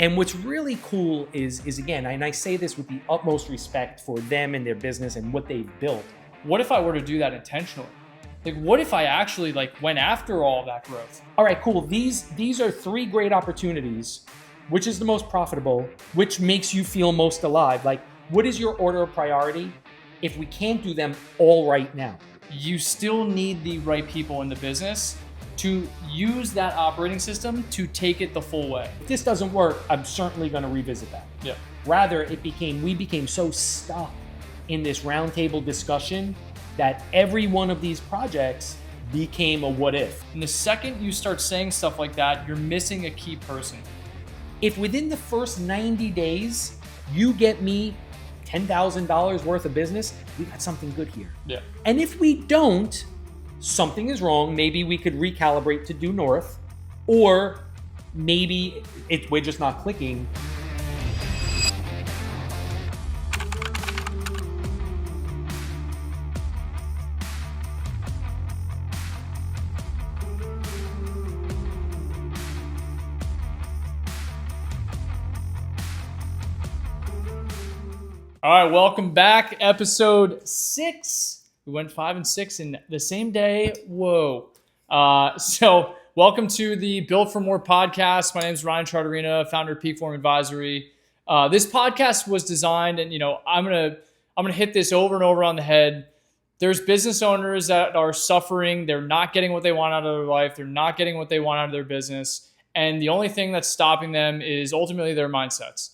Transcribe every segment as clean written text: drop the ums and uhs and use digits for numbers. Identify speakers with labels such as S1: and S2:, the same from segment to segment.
S1: And what's really cool is again, and I say this with the utmost respect for them and their business and what they've built.
S2: What if I were to do that intentionally? Like, what if I actually went after all of that growth?
S1: All right, cool. These are 3 great opportunities. Which is the most profitable? Which makes you feel most alive? Like, what is your order of priority if we can't do them all right now?
S2: You still need the right people in the business to use that operating system to take it the full way.
S1: If this doesn't work, I'm certainly going to revisit that.
S2: Yeah.
S1: Rather, we became so stuck in this roundtable discussion that every one of these projects became a what if.
S2: And the second you start saying stuff like that, you're missing a key person.
S1: If within the first 90 days, you get me $10,000 worth of business, we got something good here.
S2: Yeah.
S1: And if we don't, something is wrong. Maybe we could recalibrate to due north, or maybe we're just not clicking.
S2: All right, welcome back. Episode 6. We went 5 and 6 in the same day. Whoa. So welcome to the Built for More podcast. My name is Ryan Charterina, founder of Peakform Advisory. This podcast was designed, and I'm gonna hit this over and over on the head. There's business owners that are suffering. They're not getting what they want out of their life. They're not getting what they want out of their business. And the only thing that's stopping them is ultimately their mindsets.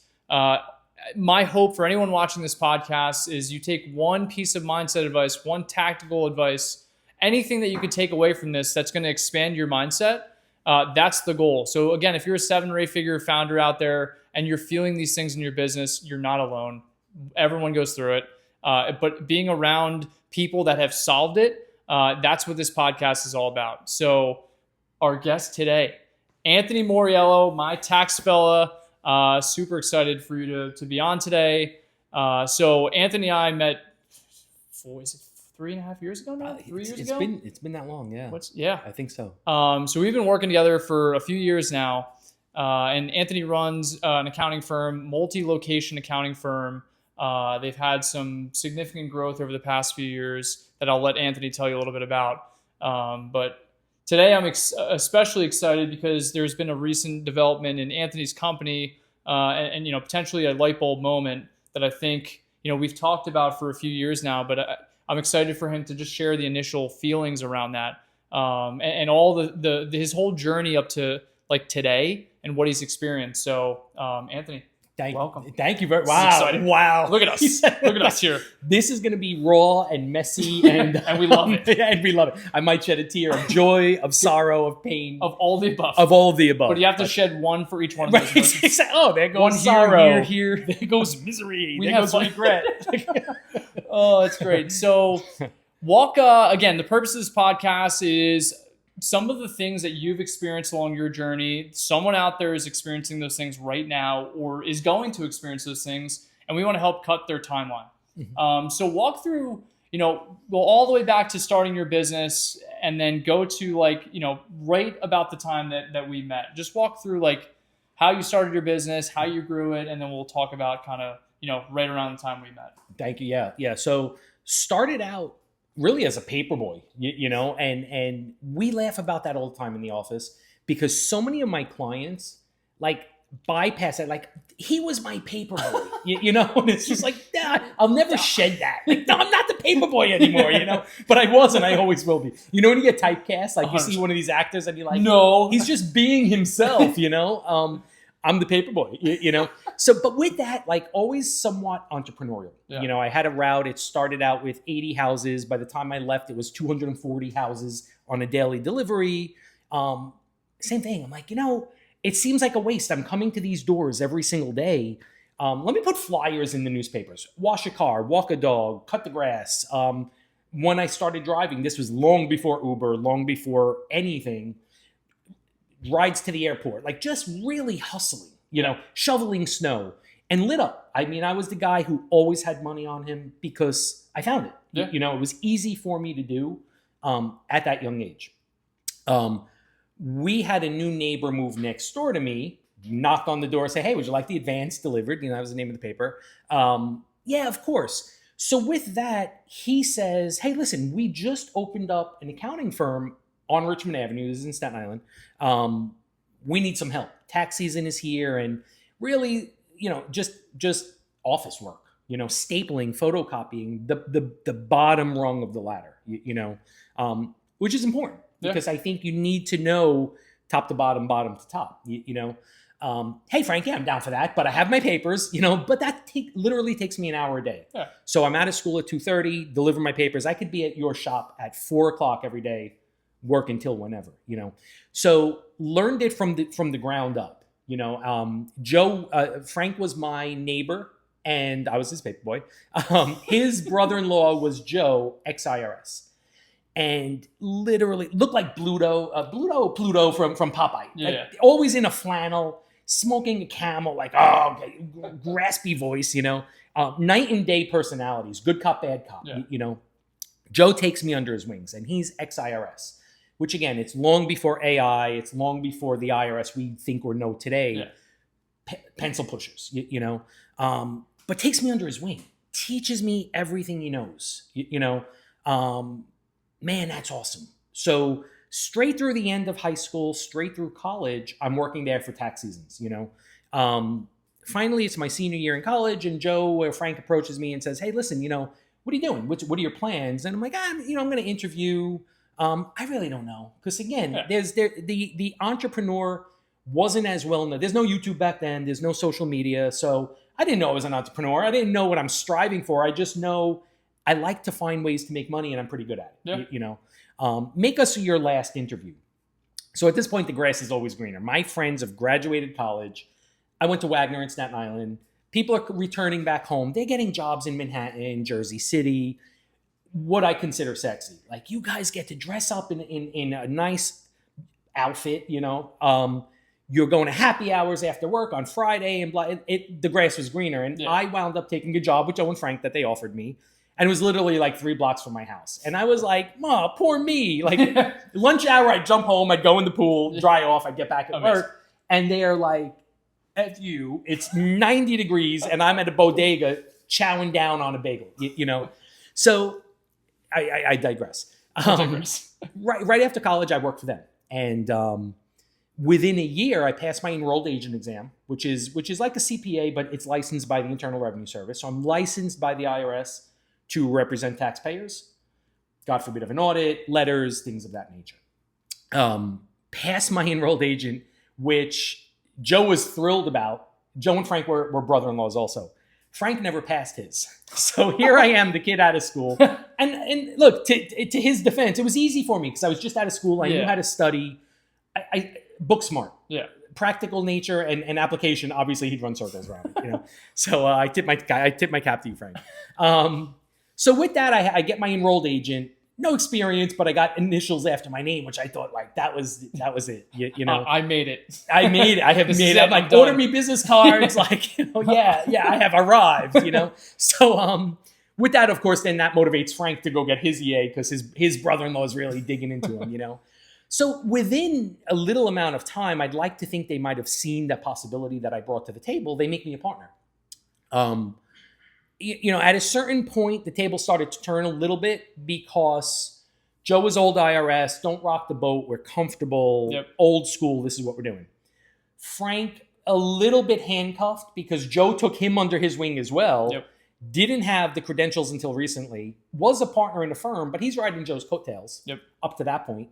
S2: My hope for anyone watching this podcast is you take one piece of mindset advice, one tactical advice, anything that you could take away from this that's going to expand your mindset. That's the goal. So again, if you're a 7 or 8 figure founder out there and you're feeling these things in your business, you're not alone. Everyone goes through it. But being around people that have solved it, that's what this podcast is all about. So our guest today, Anthony Mauriello, my tax fella. Super excited for you to be on today. So Anthony and I met, is it 3.5 years ago now? 3 years ago?
S1: It's been that long, yeah. I think so.
S2: So we've been working together for a few years now. And Anthony runs an accounting firm, multi-location accounting firm. They've had some significant growth over the past few years that I'll let Anthony tell you a little bit about. But today, I'm especially excited because there's been a recent development in Anthony's company and potentially a light bulb moment that I think, we've talked about for a few years now, but I'm excited for him to just share the initial feelings around that and all his whole journey up to today and what he's experienced. So, Anthony. Welcome.
S1: Thank you very much. Wow.
S2: Look at us. Look at us here.
S1: This is going to be raw and messy and
S2: and we love it.
S1: And we love it. I might shed a tear of joy, of sorrow, of pain.
S2: Of all the above.
S1: Of all of the above.
S2: But you have to shed one for each one of those emotions.
S1: Oh, there goes
S2: one
S1: sorrow.
S2: Here.
S1: There goes misery.
S2: We
S1: there
S2: have
S1: goes regret.
S2: Oh, that's great. So again, the purpose of this podcast is some of the things that you've experienced along your journey. Someone out there is experiencing those things right now or is going to experience those things, and we want to help cut their timeline. Mm-hmm. So walk through, go all the way back to starting your business and then go to right about the time that we met. Just walk through how you started your business, how you grew it, and then we'll talk about kind of, right around the time we met.
S1: Thank you. Yeah. So started out really as a paperboy, and we laugh about that all the time in the office because so many of my clients bypass it. He was my paperboy, and it's just I'll never shed that. No, I'm not the paperboy anymore, but I was, and I always will be. When you get typecast, you see one of these actors and you're like,
S2: no,
S1: he's just being himself, I'm the paperboy, So, but with that, always somewhat entrepreneurial.
S2: Yeah.
S1: I had a route. It started out with 80 houses. By the time I left, it was 240 houses on a daily delivery. Same thing. I'm like, it seems like a waste. I'm coming to these doors every single day. Let me put flyers in the newspapers. Wash a car, walk a dog, cut the grass. When I started driving, this was long before Uber, long before anything. Rides to the airport, just really hustling, shoveling snow and lit up. I mean, I was the guy who always had money on him because I found it.
S2: Yeah.
S1: It was easy for me to do at that young age. We had a new neighbor move next door to me knocked on the door, say, hey, would you like the advance delivered? That was the name of the paper. Yeah, of course. So with that, he says, hey, listen, we just opened up an accounting firm on Richmond Avenue. This is in Staten Island. We need some help. Tax season is here, and really, just office work, stapling, photocopying, the bottom rung of the ladder, which is important because I think you need to know top to bottom, bottom to top, hey, Frank, yeah, I'm down for that, but I have my papers, but that literally takes me an hour a day.
S2: Yeah.
S1: So I'm out of school at 2:30, deliver my papers. I could be at your shop at 4:00 every day, work until whenever, So learned it from the ground up, Frank was my neighbor and I was his paper boy. His brother-in-law was Joe, ex-IRS. And literally looked like Pluto from Popeye.
S2: Yeah.
S1: Like, always in a flannel, smoking a Camel, like, raspy voice, night and day personalities, good cop, bad cop, Joe takes me under his wings, and he's ex-IRS, which again, it's long before AI, it's long before the IRS we think or know today, pencil pushers, but takes me under his wing, teaches me everything he knows, man, that's awesome. So straight through the end of high school, straight through college, I'm working there for tax seasons, Finally, it's my senior year in college, and Frank approaches me and says, hey, listen, what are you doing? What are your plans? And I'm like, I'm going to interview. I really don't know. Because again, the entrepreneur wasn't as well known. There's no YouTube back then. There's no social media. So I didn't know I was an entrepreneur. I didn't know what I'm striving for. I just know I like to find ways to make money, and I'm pretty good at it.
S2: Yeah.
S1: Make us your last interview. So at this point, the grass is always greener. My friends have graduated college. I went to Wagner in Staten Island. People are returning back home. They're getting jobs in Manhattan, Jersey City, what I consider sexy. Like, you guys get to dress up in a nice outfit, You're going to happy hours after work on Friday, and blah. The grass was greener. And I wound up taking a job with Joe and Frank that they offered me. And it was literally like 3 blocks from my house. And I was like, Ma, poor me. Like, lunch hour, I'd jump home, I'd go in the pool, dry off, I'd get back at work. And they're like, F you, it's 90 degrees, and I'm at a bodega chowing down on a bagel, So I digress. Right after college, I worked for them. And within a year, I passed my enrolled agent exam, which is like a CPA, but it's licensed by the Internal Revenue Service. So I'm licensed by the IRS to represent taxpayers, God forbid of an audit, letters, things of that nature. Passed my enrolled agent, which Joe was thrilled about. Joe and Frank were brother-in-laws also. Frank never passed his. So here I am, the kid out of school. And look, to his defense, it was easy for me because I was just out of school. I knew how to study. I book smart.
S2: Yeah.
S1: Practical nature and application. Obviously, he'd run circles around it, So I tip my cap to you, Frank. So with that, I get my enrolled agent. No experience, but I got initials after my name, which I thought like that was it.
S2: I made it.
S1: I made it. I have made it. I'm like, order me business cards. Like, I have arrived. So with that, of course, then that motivates Frank to go get his EA because his brother-in-law is really digging into him. So within a little amount of time, I'd like to think they might have seen the possibility that I brought to the table. They make me a partner. At a certain point, the table started to turn a little bit because Joe was old IRS, don't rock the boat, we're comfortable, old school, this is what we're doing. Frank, a little bit handcuffed because Joe took him under his wing as well, didn't have the credentials until recently, was a partner in the firm, but he's riding Joe's coattails up to that point,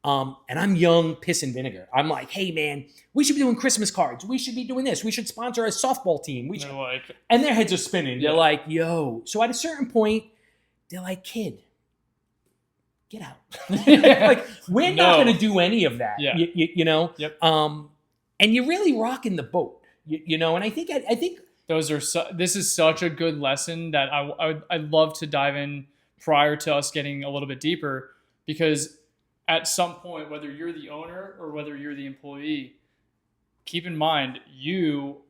S1: and I'm young, piss and vinegar. I'm like, hey, man, we should be doing Christmas cards. We should be doing this. We should sponsor a softball team. And their heads are spinning. They're like, yo. So at a certain point, they're like, kid, get out. Like, we're not going to do any of that, and you're really rocking the boat, And I think
S2: this is such a good lesson that I'd love to dive in prior to us getting a little bit deeper, because at some point, whether you're the owner or whether you're the employee, keep in mind you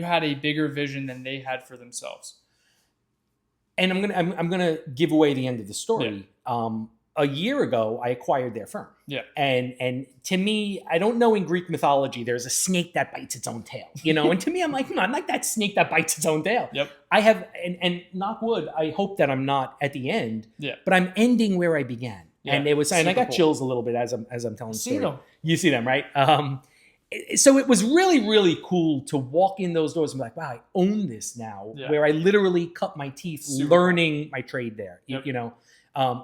S2: had a bigger vision than they had for themselves.
S1: And I'm gonna give away the end of the story. a year ago, I acquired their firm.
S2: Yeah.
S1: And to me, I don't know, in Greek mythology, there's a snake that bites its own tail, you know? And to me, I'm like, I'm like that snake that bites its own tail.
S2: Yep.
S1: I have, and knock wood, I hope that I'm not at the end,
S2: Yeah.
S1: but I'm ending where I began.
S2: Yeah.
S1: And it was, and I got
S2: Super cool.
S1: chills a little bit as I'm telling the
S2: See
S1: story.
S2: them.
S1: You see them, right? So it was really, really cool to walk in those doors and be like, wow, I own this now,
S2: Yeah.
S1: where I literally cut my teeth
S2: Super
S1: learning my trade there.
S2: Yep.
S1: You know,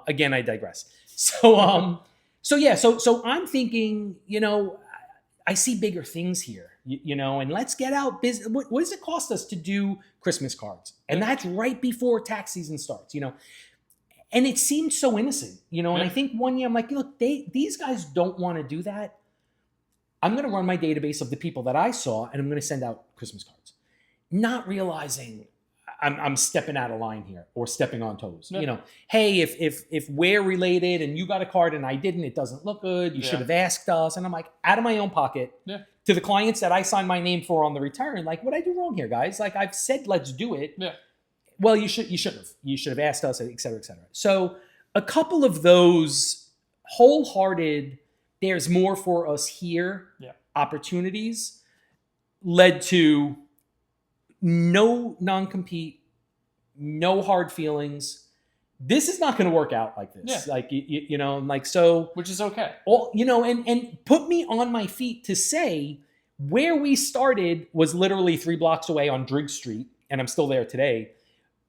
S1: again, I digress. So I'm thinking, you know, I see bigger things here, you know, and let's get out business. What does it cost us to do Christmas cards? And that's right before tax season starts, you know. And it seemed so innocent, you know. And I think one year I'm like, look, these guys don't want to do that. I'm going to run my database of the people that I saw, and I'm going to send out Christmas cards, not realizing I'm stepping out of line here or stepping on toes.
S2: Yeah.
S1: You know, hey, if we're related and you got a card and I didn't, it doesn't look good. You should have asked us. And I'm like, out of my own pocket, to the clients that I signed my name for on the return, like, what did I do wrong here, guys? Like, I've said, let's do it.
S2: Yeah.
S1: Well, you shouldn't have. You should have asked us, et cetera, et cetera. So a couple of those wholehearted, there's more for us here opportunities led to no non-compete, no hard feelings. This is not going to work out like this. Like, you know, like, so.
S2: Which is okay.
S1: All, you know, and put me on my feet to say where we started was literally 3 blocks away on Driggs Street, and I'm still there today.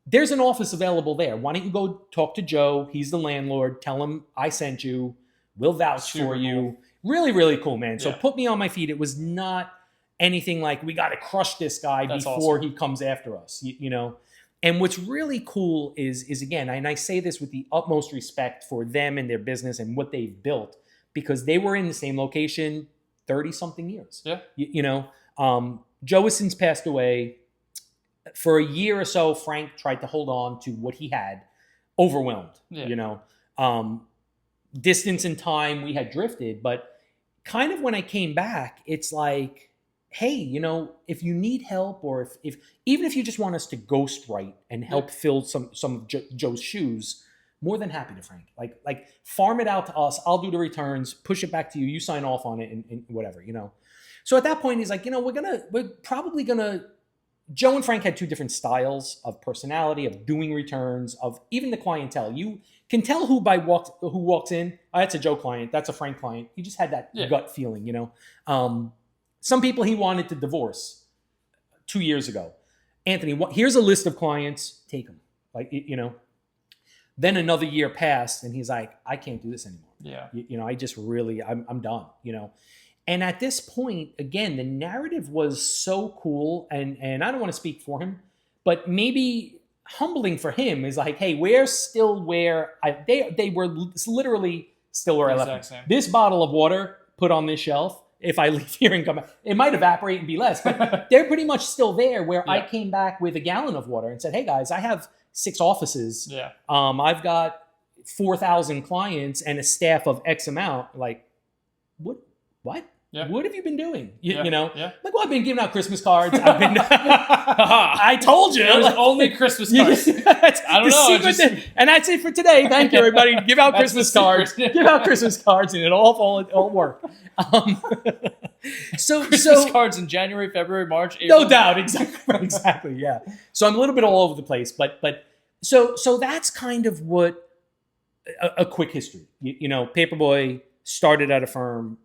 S1: There's an office available there. Why don't you go talk to Joe? He's the landlord. Tell him I sent you. We'll vouch for you. Cool. Really, really cool, man. So put me on my feet. It was not anything like, we got to crush this guy before he comes after us, you know? And what's really cool is again, and I say this with the utmost respect for them and their business and what they've built, because they were in the same location 30 something years. Yeah. You know, Joe has since passed away. For a year or so, Frank tried to hold on to what he had, overwhelmed, you know, distance and time, we had drifted, but kind of when I came back, it's like, hey, you know, if you need help, or if even if you just want us to ghostwrite and help fill some of Joe's shoes, more than happy to, Frank. Like farm it out to us. I'll do the returns, push it back to you. You sign off on it and whatever, you know. So at that point, he's like, you know, we're probably gonna. Joe and Frank had 2 different styles of personality, of doing returns, of even the clientele. You can tell who walks in. Oh, that's a Joe client. That's a Frank client. He just had that gut feeling, you know. Some people he wanted to divorce 2 years ago. Anthony, here's a list of clients. Take them. Like, you know. Then another year passed, and he's like, I can't do this anymore. Yeah. You know, I just really, I'm done, you know. And at this point, again, the narrative was so cool, and I don't want to speak for him, but maybe humbling for him is like, hey, we're still where they were literally still where I left them. This bottle of water put on this shelf, if I leave here and come back, it might evaporate and be less, but they're pretty much still there where I came back with a gallon of water and said, hey guys, I have 6 offices. Yeah. I've got 4,000 clients and a staff of X amount. Like, what? Yeah. What have you been doing? You know, like, well, I've been giving out Christmas cards. I've been, I told you,
S2: it was only Christmas cards. I don't know.
S1: And that's it for today. Thank you, everybody. Give out Christmas cards. Give out Christmas cards, and it all work. So
S2: Christmas cards in January, February, March, April.
S1: No doubt, exactly, yeah. So I'm a little bit all over the place, but so that's kind of what a quick history. You know, Paperboy started at a firm.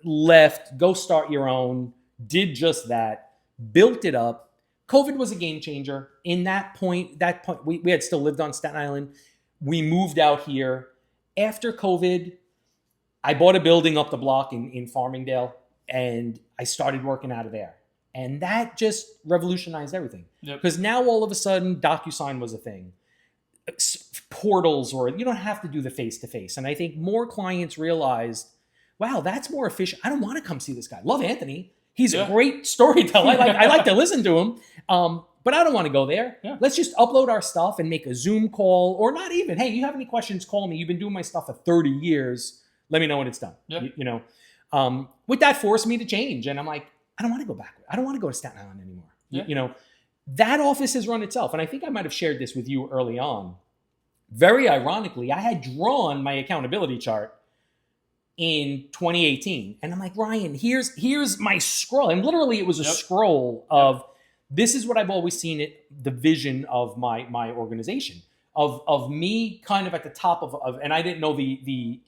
S1: Left, go start your own, did just that, built it up. COVID was a game changer. In that point, we had still lived on Staten Island. We moved out here. After COVID, I bought a building up the block in Farmingdale, and I started working out of there. And that just revolutionized everything. Because now all of a sudden, DocuSign was a thing. Portals, or you don't have to do the face-to-face. And I think more clients realized, wow, that's more efficient. I don't want to come see this guy. Love Anthony. He's a great storyteller. I like to listen to him. But I don't want to go there. Yeah. Let's just upload our stuff and make a Zoom call, or not even. Hey, you have any questions, call me. You've been doing my stuff for 30 years. Let me know when it's done. Yeah. You know, with that forced me to change. And I'm like, I don't want to go back. I don't want to go to Staten Island anymore. Yeah. You know, that office has run itself. And I think I might have shared this with you early on. very ironically, I had drawn my accountability chart in 2018. And I'm like, Ryan, here's my scroll. And literally it was a scroll of this is what I've always seen it, the vision of my organization. Of me kind of at the top of and I didn't know the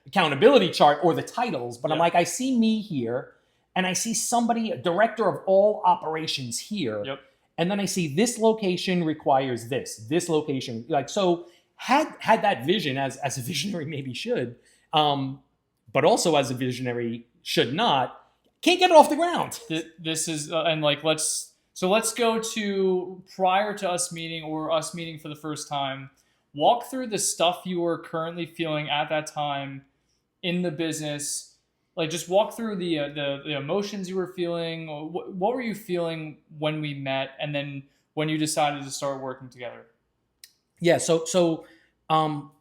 S1: accountability chart or the titles, but I'm like, I see me here, and I see somebody, a director of all operations here.
S2: Yep.
S1: And then I see this location requires this location. Like, so had that vision as a visionary maybe should, but also as a visionary should not, can't get it off the ground.
S2: This is, and like, let's go to prior to us meeting or us meeting for the first time. Walk through the stuff you were currently feeling at that time in the business. Like, just walk through the emotions you were feeling. What were you feeling when we met, and then when you decided to start working together?
S1: Yeah, so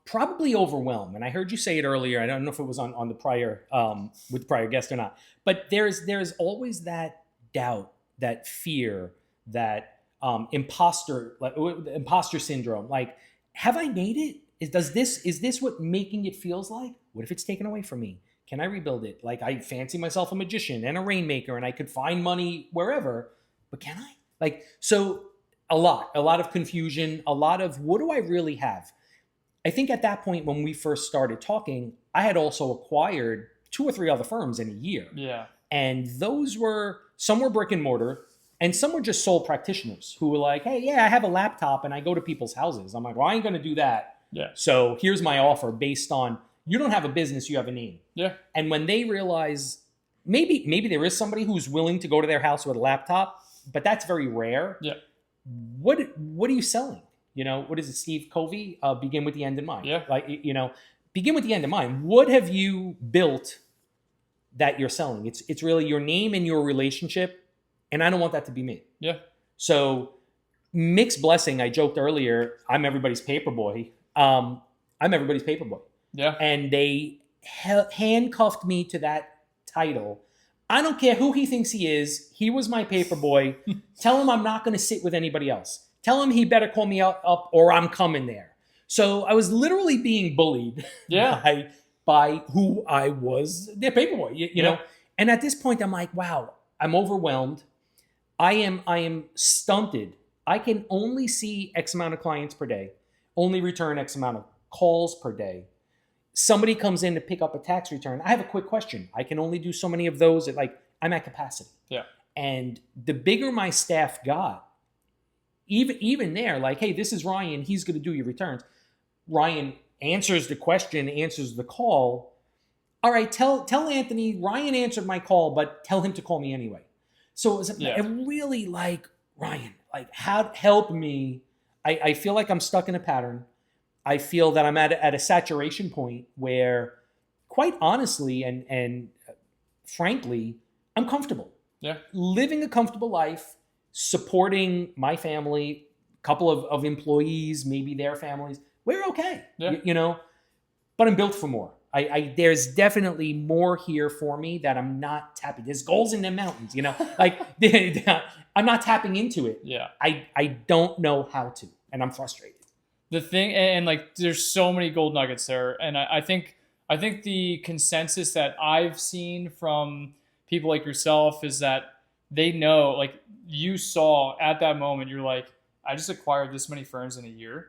S1: probably overwhelmed. And I heard you say it earlier. I don't know if it was on the prior with the prior guest or not. But there's always that doubt, that fear, that imposter syndrome. Like, have I made it? Is this what making it feels like? What if it's taken away from me? Can I rebuild it? Like, I fancy myself a magician and a rainmaker, and I could find money wherever, but can I? Like, so a lot of confusion, a lot of what do I really have? I think at that point when we first started talking, I had also acquired 2 or 3 other firms in a year.
S2: Yeah.
S1: And those were, some were brick and mortar, and some were just sole practitioners who were like, hey, yeah, I have a laptop and I go to people's houses. I'm like, well, I ain't going to do that.
S2: Yeah.
S1: So here's my offer based on, you don't have a business, you have a name.
S2: Yeah.
S1: And when they realize maybe there is somebody who's willing to go to their house with a laptop, but that's very rare.
S2: Yeah.
S1: What are you selling? You know, what is it, Steve Covey? Begin with the end in mind.
S2: Yeah.
S1: Like, you know, begin with the end in mind. What have you built that you're selling? It's really your name and your relationship. And I don't want that to be me.
S2: Yeah.
S1: So mixed blessing. I joked earlier, I'm everybody's paper boy. I'm everybody's paper boy.
S2: Yeah.
S1: And they handcuffed me to that title. I don't care who he thinks he is. He was my paper boy. Tell him I'm not going to sit with anybody else. Tell him he better call me up or I'm coming there. So I was literally being bullied by who I was, their paper boy, you know? And at this point, I'm like, wow, I'm overwhelmed. I am stunted. I can only see X amount of clients per day, only return X amount of calls per day. Somebody comes in to pick up a tax return. I have a quick question. I can only do so many of those. I'm at capacity.
S2: Yeah.
S1: And the bigger my staff got, even there, like, hey, this is Ryan. He's going to do your returns. Ryan answers the question, answers the call. All right, tell Anthony, Ryan answered my call, but tell him to call me anyway. So it was really like, Ryan, like, help me. I feel like I'm stuck in a pattern. I feel that I'm at a saturation point where, quite honestly and frankly, I'm comfortable.
S2: Yeah. Living
S1: a comfortable life, supporting my family, a couple of employees, maybe their families. We're okay, you know, but I'm built for more. There's definitely more here for me that I'm not tapping. There's goals in the mountains, you know, like I'm not tapping into it.
S2: Yeah.
S1: I don't know how to, and I'm frustrated.
S2: The thing, and like, there's so many gold nuggets there. And I think the consensus that I've seen from people like yourself is that they know, like, you saw at that moment, you're like, I just acquired this many firms in a year.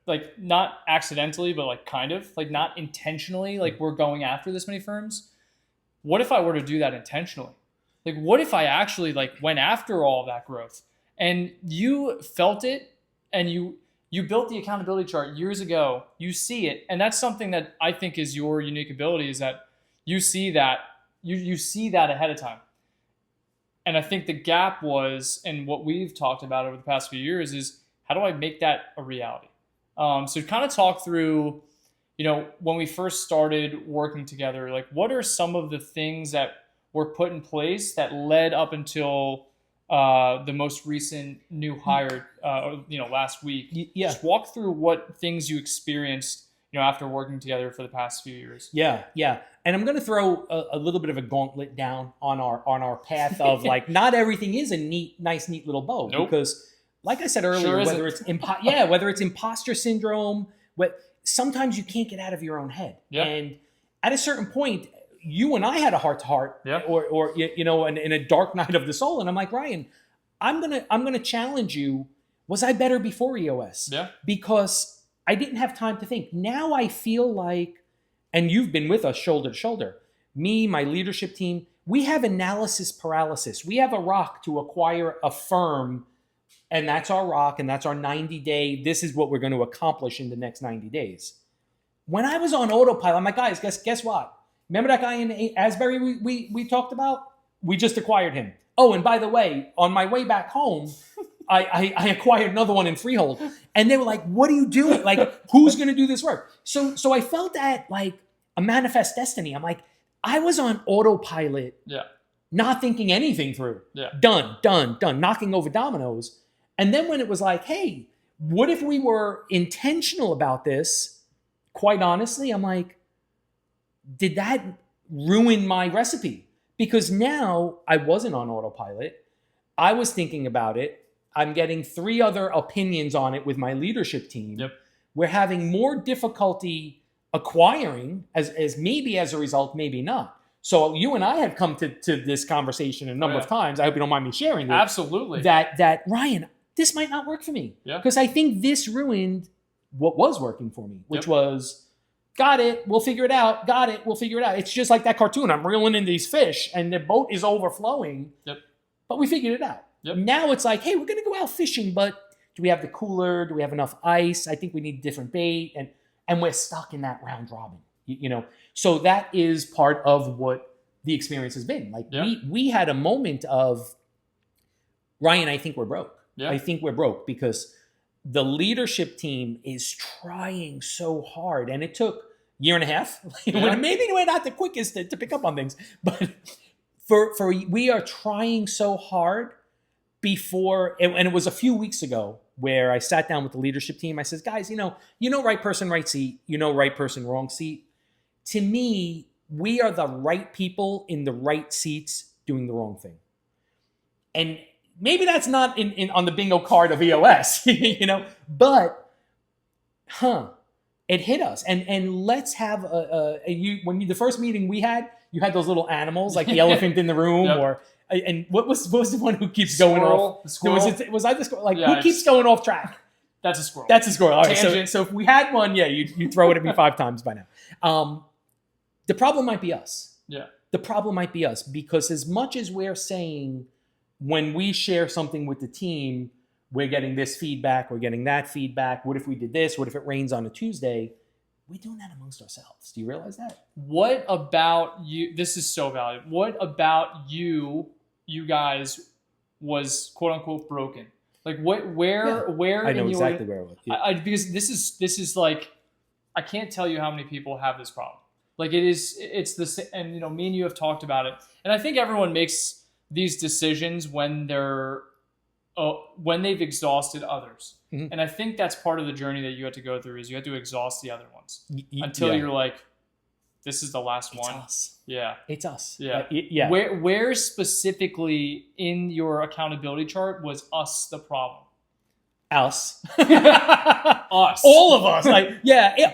S2: Like not accidentally, but like kind of, like not intentionally, like we're going after this many firms. What if I were to do that intentionally? Like, what if I actually like went after all of that growth? And you felt it, and you built the accountability chart years ago. You see it, and that's something that I think is your unique ability, is that you see that you see that ahead of time. And I think the gap was, and what we've talked about over the past few years, is how do I make that a reality? So kind of talk through, you know, when we first started working together, like, what are some of the things that were put in place that led up until the most recent new hire, last week?
S1: Yeah.
S2: Just walk through what things you experienced, you know, after working together for the past few years.
S1: Yeah. And I'm going to throw a little bit of a gauntlet down on our path of like, not everything is a nice, neat little bow.
S2: Nope.
S1: Because like I said earlier, whether it's whether it's imposter syndrome, sometimes you can't get out of your own head.
S2: Yeah.
S1: And at a certain point, you and I had a heart-to-heart, or in a dark night of the soul, and I'm like, Ryan, I'm gonna challenge you. Was I better before EOS?
S2: Yeah.
S1: Because I didn't have time to think. Now I feel like, and you've been with us shoulder to shoulder, me, my leadership team, we have analysis paralysis. We have a rock to acquire a firm, and that's our rock, and that's our 90-day, this is what we're going to accomplish in the next 90 days. When I was on autopilot, I'm like, guys, guess what? Remember that guy in Asbury we talked about? We just acquired him. Oh, and by the way, on my way back home, I acquired another one in Freehold. And they were like, what are you doing? Like, who's going to do this work? So I felt that like a manifest destiny. I'm like, I was on autopilot, not thinking anything through.
S2: Yeah.
S1: Done, knocking over dominoes. And then when it was like, hey, what if we were intentional about this? Quite honestly, I'm like, did that ruin my recipe? Because now I wasn't on autopilot. I was thinking about it. I'm getting 3 other opinions on it with my leadership team.
S2: Yep.
S1: We're having more difficulty acquiring as maybe as a result, maybe not. So you and I have come to this conversation a number of times. I hope you don't mind me sharing it.
S2: Absolutely.
S1: That Ryan, this might not work for me.
S2: Yeah.
S1: Because I think this ruined what was working for me, which was, got it, we'll figure it out. Got it, we'll figure it out. It's just like that cartoon. I'm reeling in these fish and the boat is overflowing.
S2: Yep. But
S1: we figured it out. Yep. Now it's like, hey, we're going to go out fishing, but do we have the cooler? Do we have enough ice? I think we need different bait. And we're stuck in that round robin, So that is part of what the experience has been. Like we had a moment of, Ryan, I think we're broke. Yeah. I think we're broke because the leadership team is trying so hard. And it took a year and a half. Maybe we're not the quickest to pick up on things, but we are trying so hard before, and it was a few weeks ago where I sat down with the leadership team. I says, guys, right person, right seat, right person, wrong seat. To me, we are the right people in the right seats doing the wrong thing. And maybe that's not in on the bingo card of EOS, but it hit us. And let's have the first meeting we had, you had those little animals like the elephant in the room or. And what was the one who keeps going off?
S2: The squirrel.
S1: Was I the squirrel? Like, who keeps going off track?
S2: That's a squirrel.
S1: That's a squirrel. All right. So if we had one, you throw it at me 5 times by now. The problem might be us.
S2: Yeah.
S1: The problem might be us because as much as we're saying when we share something with the team, we're getting this feedback, we're getting that feedback. What if we did this? What if it rains on a Tuesday? We're doing that amongst ourselves. Do you realize that?
S2: What about you? This is so valuable. What about you guys was quote unquote broken? Like where
S1: I know exactly where it was. Yeah.
S2: Because this is like, I can't tell you how many people have this problem. Like it's the, and me and you have talked about it. And I think everyone makes these decisions when they've exhausted others. Mm-hmm. And I think that's part of the journey that you had to go through is you had to exhaust the other ones until you're like, this is the last one.
S1: It's us.
S2: Yeah.
S1: It's us.
S2: Yeah.
S1: Yeah.
S2: Where specifically in your accountability chart was us the problem?
S1: Us.
S2: Us.
S1: All of us.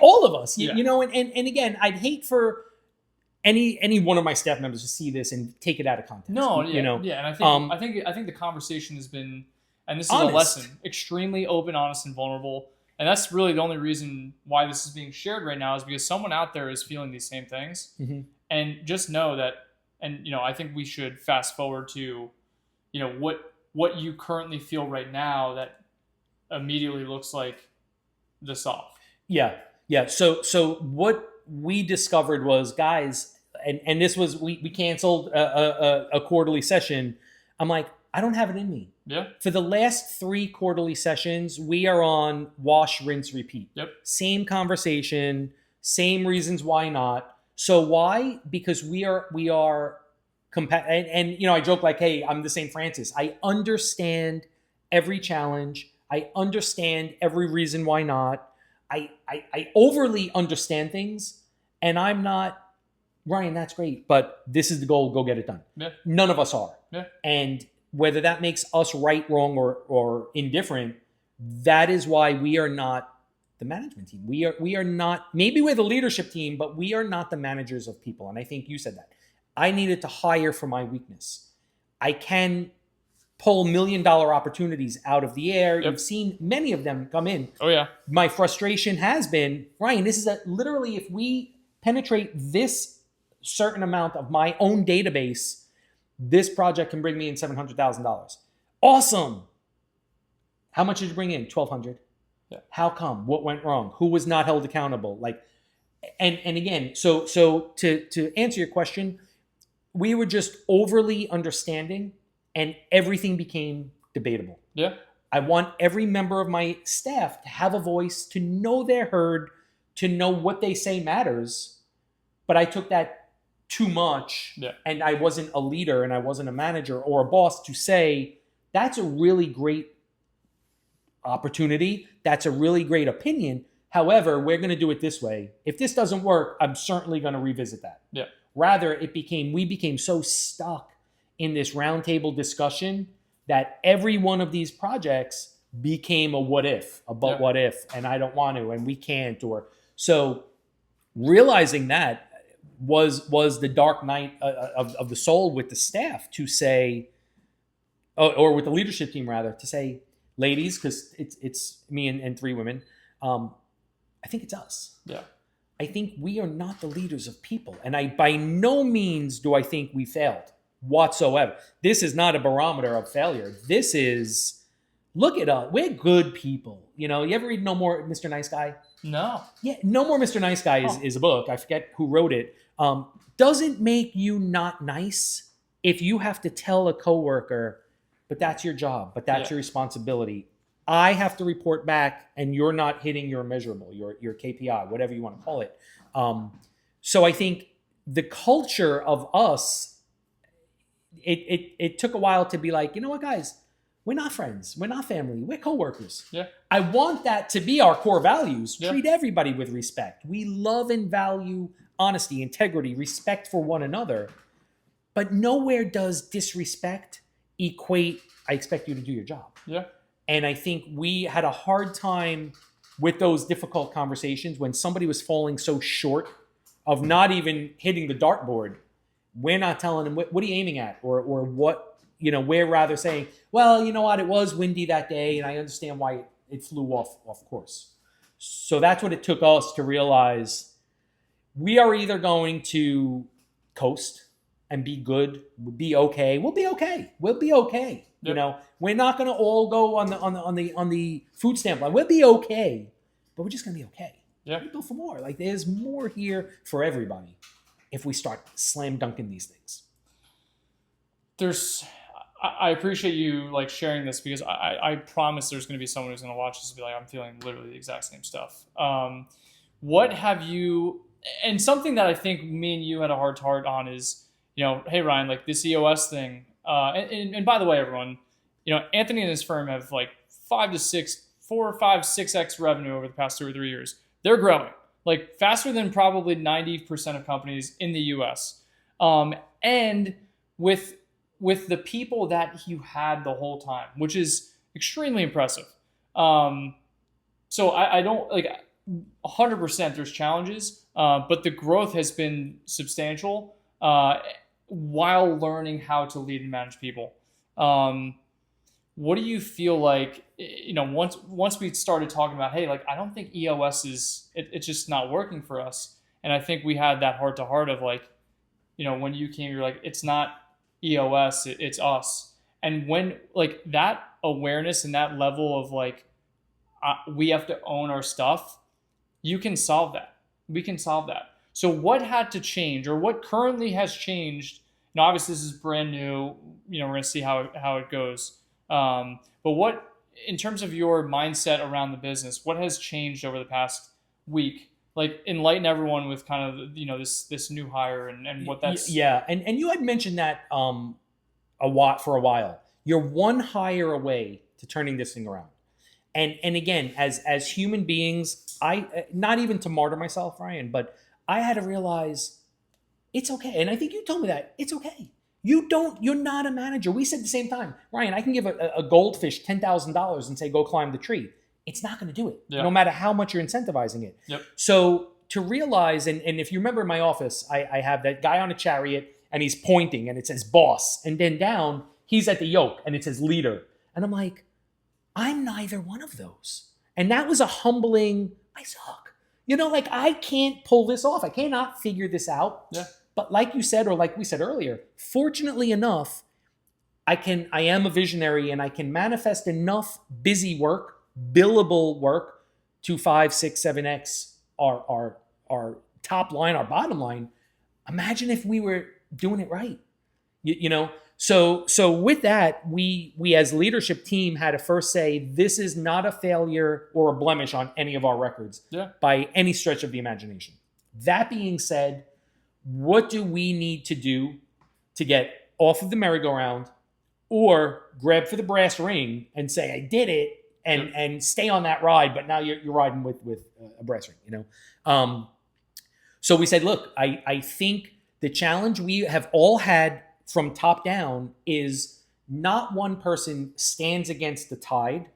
S1: All of us. Yeah. And again, I'd hate for any one of my staff members to see this and take it out of context.
S2: No, yeah. And I think the conversation has been, and this is honest. A lesson, extremely open, honest, and vulnerable. And that's really the only reason why this is being shared right now is because someone out there is feeling these same things. Mm-hmm. And just know that, and I think we should fast forward to, what you currently feel right now that immediately looks like the solve.
S1: Yeah. Yeah. So what we discovered was, guys, and this was, we canceled a quarterly session. I'm like, I don't have it in me.
S2: Yeah.
S1: For the last 3 quarterly sessions, we are on wash, rinse, repeat.
S2: Yep.
S1: Same conversation, same reasons why not. So why? Because we are and I joke like, hey, I'm the St. Francis. I understand every challenge. I understand every reason why not. I overly understand things, and I'm not, Ryan, that's great, but this is the goal. Go get it done.
S2: Yeah.
S1: None of us are.
S2: Yeah.
S1: And whether that makes us right, wrong, or indifferent, that is why we are not the management team. We are not, maybe we're the leadership team, but we are not the managers of people. And I think you said that. I needed to hire for my weakness. I can pull $1 million opportunities out of the air.
S2: Yep.
S1: You've seen many of them come in.
S2: Oh yeah.
S1: My frustration has been, Ryan, this is literally, if we penetrate this certain amount of my own database, this project can bring me in $700,000. Awesome. How much did you bring in? $1,200.
S2: Yeah.
S1: How come? What went wrong? Who was not held accountable? Like, and again, so to answer your question, we were just overly understanding, and everything became debatable.
S2: Yeah.
S1: I want every member of my staff to have a voice, to know they're heard, to know what they say matters. But I took that too much, and I wasn't a leader, and I wasn't a manager or a boss to say, that's a really great opportunity. That's a really great opinion. However, we're going to do it this way. If this doesn't work, I'm certainly going to revisit that.
S2: Yeah.
S1: Rather, we became so stuck in this roundtable discussion that every one of these projects became a what if, what if, and I don't want to, and we can't, or so. Realizing that was the dark night of the soul with the staff to say, or with the leadership team rather, to say, ladies, because it's me and 3 women, I think it's us.
S2: Yeah.
S1: I think we are not the leaders of people. And I by no means do I think we failed whatsoever. This is not a barometer of failure. This is, look at us. We're good people. You ever read No More Mr. Nice Guy?
S2: No.
S1: Yeah, No More Mr. Nice Guy is a book. I forget who wrote it. Doesn't make you not nice if you have to tell a coworker, but that's your job, but that's your responsibility. I have to report back, and you're not hitting your measurable, your KPI, whatever you want to call it. So I think the culture of us, it took a while to be like, you know what, guys, we're not friends, we're not family, we're coworkers.
S2: Yeah.
S1: I want that to be our core values.
S2: Yeah.
S1: Treat everybody with respect. We love and value honesty, integrity, respect for one another. But nowhere does disrespect equate, I expect you to do your job.
S2: Yeah.
S1: And I think we had a hard time with those difficult conversations when somebody was falling so short of not even hitting the dartboard. We're not telling them, what are you aiming at? Or what, we're rather saying, well, you know what, it was windy that day, and I understand why it flew off course. So that's what it took us to realize we are either going to coast and be good, be okay. We'll be okay. Yep. We're not going to all go on the food stamp line. We'll be okay, but we're just going to be okay.
S2: Yeah.
S1: We go for more. Like, there's more here for everybody if we start slam dunking these things.
S2: I appreciate you sharing this, because I promise there's going to be someone who's going to watch this and be like, I'm feeling literally the exact same stuff. What have you, and something that I think me and you had a heart to heart on is, hey Ryan, this EOS thing. And by the way, everyone, Anthony and his firm have 4 or 5, 6x revenue over the past 2 or 3 years. They're growing faster than probably 90% of companies in the US. And with the people that you had the whole time, which is extremely impressive. So I don't 100% there's challenges, but the growth has been substantial while learning how to lead and manage people. What do you feel like, once we started talking about, hey, I don't think EOS it's just not working for us. And I think we had that heart to heart of when you came, you're like, it's not EOS, it's us. And when that awareness and that level of we have to own our stuff, you can solve that. We can solve that. So what had to change, or what currently has changed? Obviously this is brand new. We're going to see how it goes. But what, in terms of your mindset around the business, what has changed over the past week? Enlighten everyone with kind of this new hire and what that's.
S1: Yeah, and you had mentioned that for a while. You're one hire away to turning this thing around. And again, as human beings, I not even to martyr myself, Ryan, but I had to realize it's okay. And I think you told me that it's okay. You're not a manager. We said at the same time, Ryan, I can give a goldfish $10,000 and say, go climb the tree. It's not going to do it, no matter how much you're incentivizing it.
S2: Yep.
S1: So to realize, and if you remember in my office, I have that guy on a chariot and he's pointing and it says boss. And then down, he's at the yoke and it says leader. And I'm like, I'm neither one of those. And that was a humbling, I suck. Like I can't pull this off. I cannot figure this out.
S2: Yeah.
S1: But like you said, or like we said earlier, fortunately enough, I am a visionary and I can manifest enough busy work, billable work to 5, 6, 7x our top line, our bottom line. Imagine if we were doing it right. So with that, we as leadership team had to first say, this is not a failure or a blemish on any of our records by any stretch of the imagination. That being said, what do we need to do to get off of the merry-go-round or grab for the brass ring and say, I did it, and stay on that ride, but now you're riding with a brass ring, So we said, look, I think the challenge we have all had from top down is not one person stands against the tide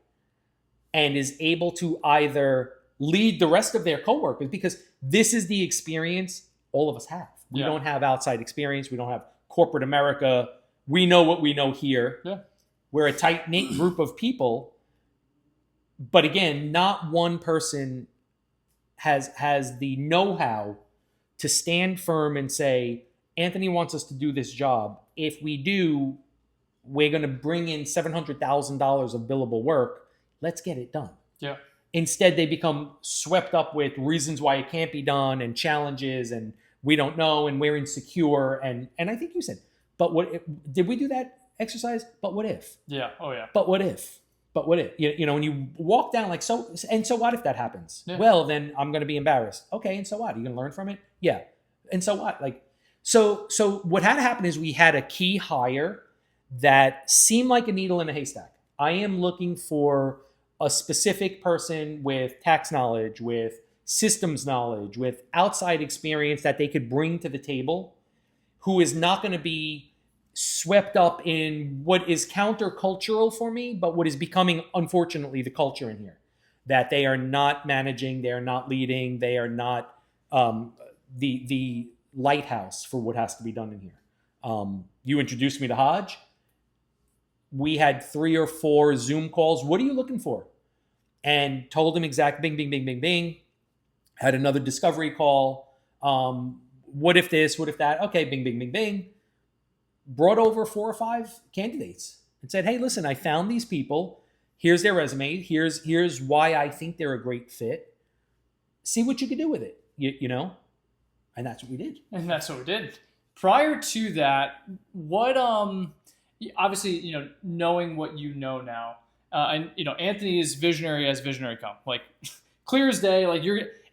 S1: and is able to either lead the rest of their coworkers, because this is the experience all of us have. We don't have outside experience. We don't have corporate America. We know what we know here.
S2: Yeah.
S1: We're a tight-knit group of people. But again, not one person has the know-how to stand firm and say, Anthony wants us to do this job. If we do, we're going to bring in $700,000 of billable work. Let's get it done.
S2: Yeah. Instead,
S1: they become swept up with reasons why it can't be done and challenges and we don't know and we're insecure. And I think you said, but what if, did we do that exercise? But what if?
S2: Yeah. Oh, yeah.
S1: But what if? But what if? When you walk down like, so what if that happens?
S2: Yeah.
S1: Well, then I'm going to be embarrassed. Okay, and so what? Are you going to learn from it? Yeah. And so what? So what had to happen is we had a key hire that seemed like a needle in a haystack. I am looking for a specific person with tax knowledge, with systems knowledge, with outside experience that they could bring to the table, who is not going to be swept up in what is countercultural for me, but what is becoming, unfortunately, the culture in here. That they are not managing, they are not leading, they are not the lighthouse for what has to be done in here. You introduced me to Hodge. We had 3 or 4 Zoom calls. What are you looking for? And told him exactly, bing, bing, bing, bing, bing. Had another discovery call. What if this? What if that? Okay, bing, bing, bing, bing. Brought over 4 or 5 candidates and said, hey, listen, I found these people. Here's their resume. Here's why I think they're a great fit. See what you can do with it, you know? And that's what we did.
S2: And that's what we did. Prior to that, what obviously, knowing what you know now, and Anthony is visionary as visionary come, like clear as day. Like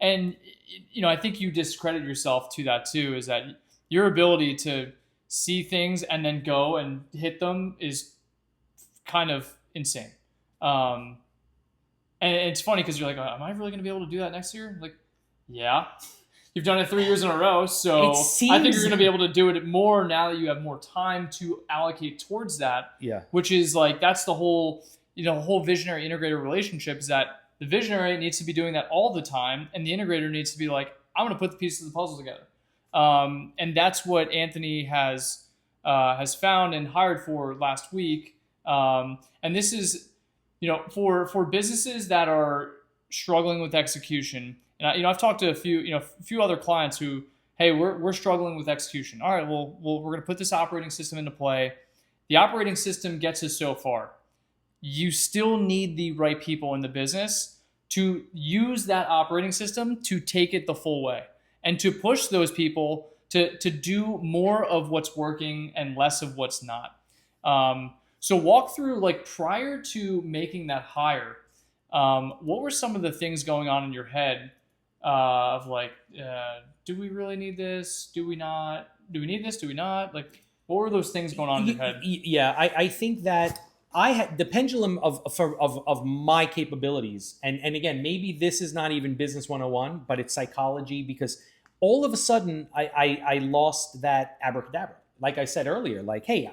S2: I think you discredit yourself to that too. Is that your ability to see things and then go and hit them is kind of insane. And it's funny because you're like, am I really going to be able to do that next year? Like, yeah. You've done it 3 years in a row, so I think you're going to be able to do it more now that you have more time to allocate towards that.
S1: Yeah.
S2: Which is like, that's the whole, whole visionary integrator relationship, is that the visionary needs to be doing that all the time, and the integrator needs to be like, I'm going to put the pieces of the puzzle together. And that's what Anthony has found and hired for last week. And this is, for businesses that are struggling with execution. And I've talked to a few other clients who, hey, we're struggling with execution. All right, well, we're going to put this operating system into play. The operating system gets us so far. You still need the right people in the business to use that operating system to take it the full way and to push those people to do more of what's working and less of what's not. So walk through, like, prior to making that hire, what were some of the things going on in your head of like, do we really need this? Do we not? Do we need this? Do we not? Like, what were those things going on in your head?
S1: Yeah, I think that I had the pendulum of my capabilities. And again, maybe this is not even business 101, but it's psychology, because all of a sudden I lost that abracadabra. like I said earlier, like, hey,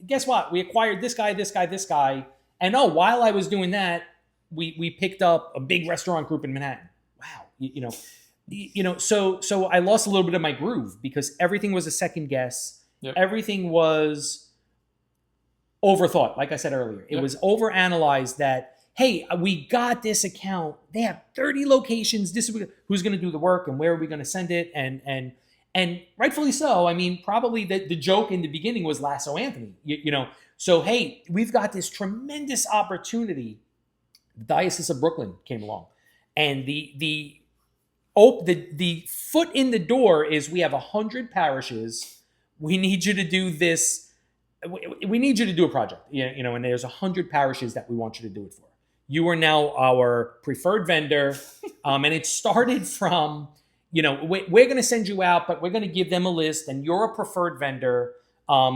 S1: guess what? We acquired this guy, this guy, this guy. And oh, while I was doing that, we picked up a big restaurant group in Manhattan. Wow. So I lost a little bit of my groove because everything was a second guess.
S2: Yep.
S1: Everything was overthought. Like I said earlier, it was overanalyzed that, hey, we got this account. They have 30 locations. This is who's going to do the work and where are we going to send it? And rightfully so. I mean, probably the joke in the beginning was Lasso Anthony, So, hey, we've got this tremendous opportunity. The Diocese of Brooklyn came along, and the foot in the door is we have 100 parishes. We need you to do this. We need you to do a project, and there's 100 parishes that we want you to do it for. You are now our preferred vendor, and it started from, we're going to send you out, but we're going to give them a list, and you're a preferred vendor.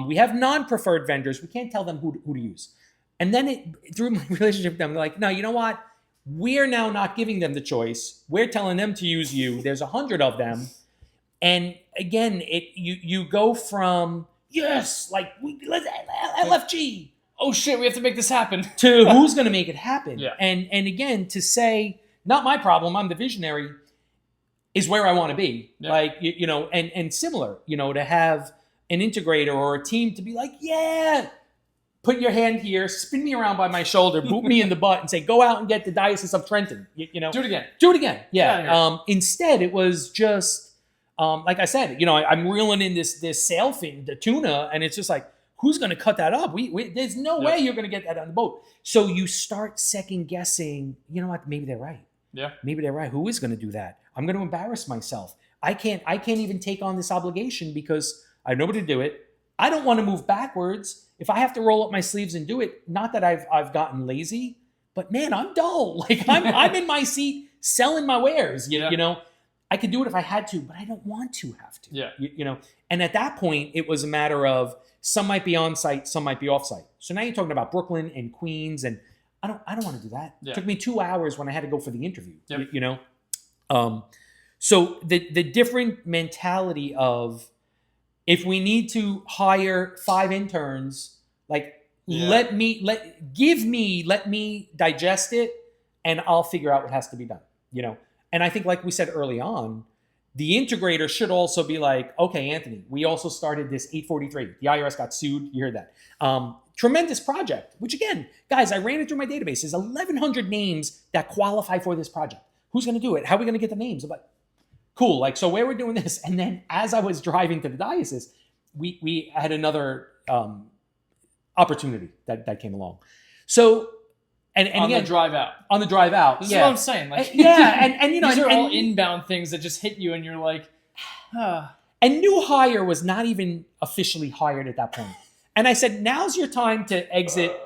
S1: We have non-preferred vendors. We can't tell them who to use. And then through my relationship with them, they're like, no, you know what? We're now not giving them the choice. We're telling them to use you. There's 100 of them. And again, you go from, yes, like let's LFG.
S2: Oh shit, we have to make this happen.
S1: To who's going to make it happen.
S2: Yeah.
S1: And again, to say, not my problem, I'm the visionary, is where I want to be. Yeah. Like, and similar, to have an integrator or a team to be like, yeah, put your hand here, spin me around by my shoulder, boot me in the butt and say, go out and get the Diocese of Trenton. Do
S2: it again.
S1: Do it again. Yeah. Instead, it was just, like I said, I'm reeling in this sailfin, the tuna, and it's just like, who's going to cut that up? There's no way you're going to get that on the boat. So you start second guessing, you know what, maybe they're right.
S2: Yeah.
S1: Maybe they're right. Who is going to do that? I'm going to embarrass myself. I can't even take on this obligation because I have nobody to do it. I don't want to move backwards. If I have to roll up my sleeves and do it, not that I've gotten lazy, but man, I'm dull. Like I'm in my seat selling my wares. I could do it if I had to, but I don't want to have to.
S2: Yeah.
S1: And at that point, it was a matter of some might be on site, some might be off site. So now you're talking about Brooklyn and Queens, and I don't want to do that.
S2: Yeah.
S1: It took me 2 hours when I had to go for the interview.
S2: Yep.
S1: So the different mentality of, if we need to hire 5 interns, like let me digest it, and I'll figure out what has to be done. And I think, like we said early on, the integrator should also be like, okay, Anthony, we also started this 843. The IRS got sued. You heard that. Tremendous project, which again, guys, I ran it through my database. There's 1,100 names that qualify for this project. Who's going to do it? How are we going to get the names? But cool. Like, so where we're doing this. And then as I was driving to the diocese, we had another opportunity that came along. So, and
S2: on
S1: again,
S2: the drive out.
S1: On the drive out.
S2: This is what I'm saying. Like,
S1: and
S2: these are all inbound things that just hit you and you're like,
S1: And new hire was not even officially hired at that point. And I said, now's your time to exit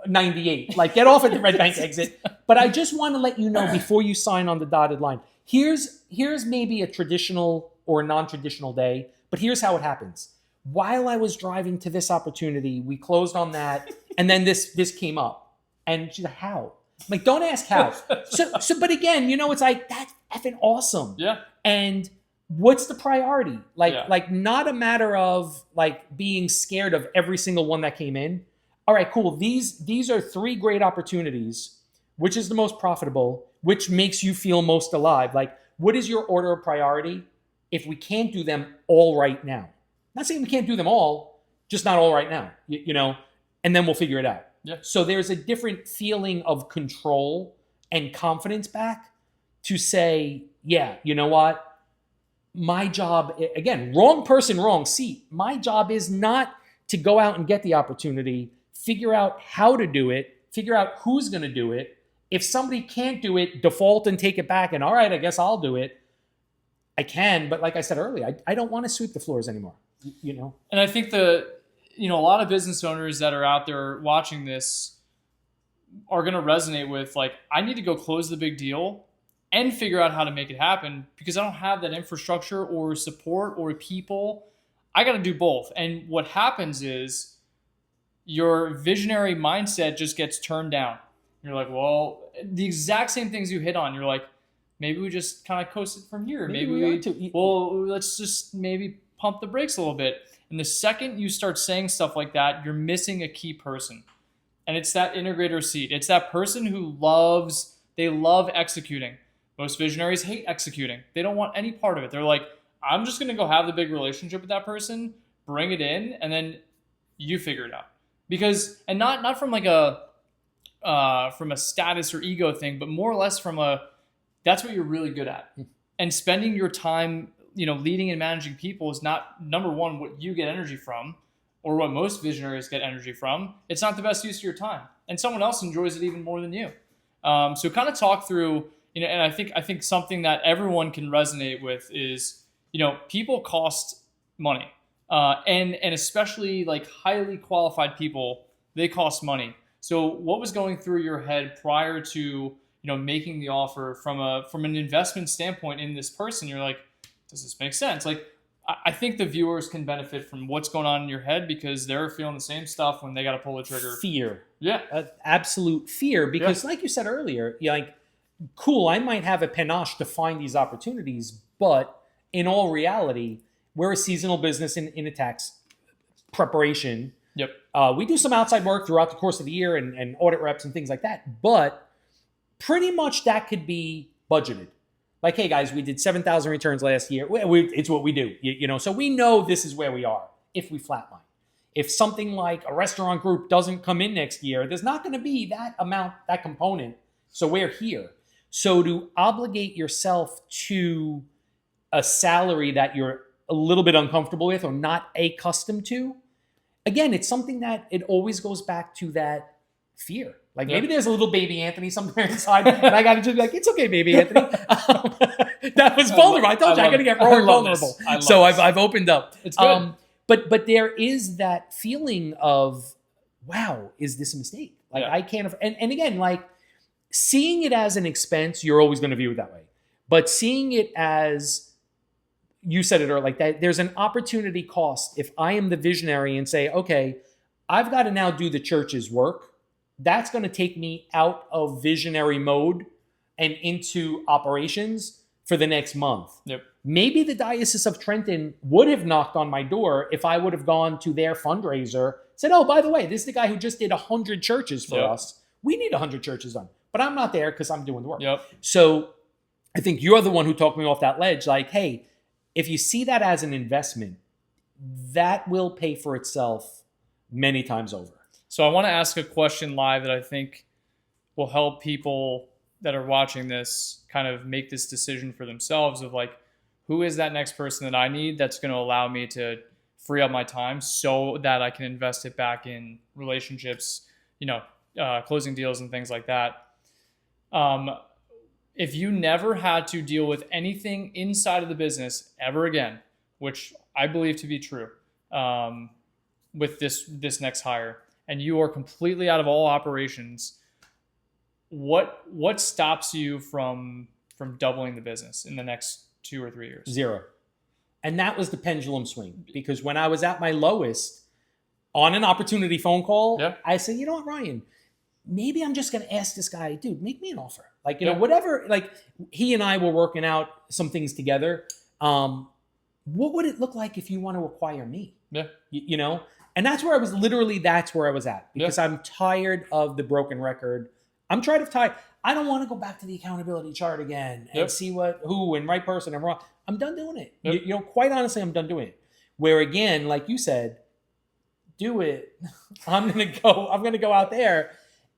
S1: 98. Like, get off at the Red Bank exit. But I just want to let you know before you sign on the dotted line, here's maybe a traditional or a non-traditional day, but here's how it happens. While I was driving to this opportunity, we closed on that, and then this came up. And she's like, how? I'm like, don't ask how. So, but again, it's like, that's effing awesome.
S2: Yeah.
S1: And what's the priority? Like not a matter of like being scared of every single one that came in. All right, cool. These are 3 great opportunities. Which is the most profitable? Which makes you feel most alive? Like, what is your order of priority if we can't do them all right now? Not saying we can't do them all, just not all right now, and then we'll figure it out.
S2: Yeah.
S1: So there's a different feeling of control and confidence back to say, yeah, you know what? My job, again, wrong person, wrong seat. My job is not to go out and get the opportunity, figure out how to do it, figure out who's going to do it. If somebody can't do it, default and take it back. And all right, I guess I'll do it. I can, but like I said earlier, I don't want to sweep the floors anymore.
S2: And I think a lot of business owners that are out there watching this are going to resonate with, like, I need to go close the big deal and figure out how to make it happen because I don't have that infrastructure or support or people. I got to do both. And what happens is your visionary mindset just gets turned down. You're like, well, the exact same things you hit on. You're like, maybe we just kind of coast it from here. Maybe let's just maybe pump the brakes a little bit. And the second you start saying stuff like that, you're missing a key person. And it's that integrator seat. It's that person who they love executing. Most visionaries hate executing. They don't want any part of it. They're like, I'm just going to go have the big relationship with that person, bring it in, and then you figure it out. Because, and not from like from a status or ego thing, but more or less that's what you're really good at. And spending your time, leading and managing people is not, number one, what you get energy from, or what most visionaries get energy from. It's not the best use of your time. And someone else enjoys it even more than you. So kind of talk through, and I think something that everyone can resonate with is, people cost money. And especially like highly qualified people, they cost money. So what was going through your head prior to, making the offer from an investment standpoint in this person? You're like, does this make sense? Like, I think the viewers can benefit from what's going on in your head because they're feeling the same stuff when they got to pull the trigger.
S1: Fear.
S2: Yeah.
S1: Absolute fear. Because like you said earlier, cool, I might have a panache to find these opportunities, but in all reality, we're a seasonal business in a tax preparation.
S2: Yep.
S1: We do some outside work throughout the course of the year and audit reps and things like that. But pretty much that could be budgeted. Like, hey, guys, we did 7,000 returns last year. It's what we do. So we know this is where we are if we flatline. If something like a restaurant group doesn't come in next year, there's not going to be that amount, that component. So we're here. So to obligate yourself to a salary that you're a little bit uncomfortable with or not accustomed to, again, it's something that it always goes back to that fear. Like maybe there's a little baby Anthony somewhere inside, and I got to just be like, it's okay, baby Anthony. That was vulnerable. I told you I'm going to get more vulnerable. So I've opened up.
S2: It's good.
S1: But there is that feeling of, wow, is this a mistake? Like I can't. And again, like seeing it as an expense, you're always going to view it that way. But seeing it as, you said it earlier, like that, there's an opportunity cost. If I am the visionary and say, okay, I've got to now do the church's work. That's going to take me out of visionary mode and into operations for the next month.
S2: Yep.
S1: Maybe the Diocese of Trenton would have knocked on my door if I would have gone to their fundraiser, said, oh, by the way, this is the guy who just did 100 churches for us. We need 100 churches done. But I'm not there because I'm doing the work.
S2: Yep.
S1: So I think you're the one who talked me off that ledge. Like, hey, if you see that as an investment, that will pay for itself many times over.
S2: So I want to ask a question live that I think will help people that are watching this kind of make this decision for themselves of like, who is that next person that I need that's going to allow me to free up my time so that I can invest it back in relationships, closing deals and things like that. If you never had to deal with anything inside of the business ever again, which I believe to be true, with this next hire, and you are completely out of all operations, what stops you from doubling the business in the next 2 or 3 years?
S1: Zero. And that was the pendulum swing. Because when I was at my lowest on an opportunity phone call, I said, you know what, Ryan, maybe I'm just going to ask this guy, dude, make me an offer. Like, whatever, like he and I were working out some things together. What would it look like if you want to acquire me? Yeah. And that's where I was at because I'm tired of the broken record. I'm tired. I don't want to go back to the accountability chart again and see who and right person and wrong. I'm done doing it. Quite honestly, I'm done doing it. Where again, like you said, do it. I'm going to go out there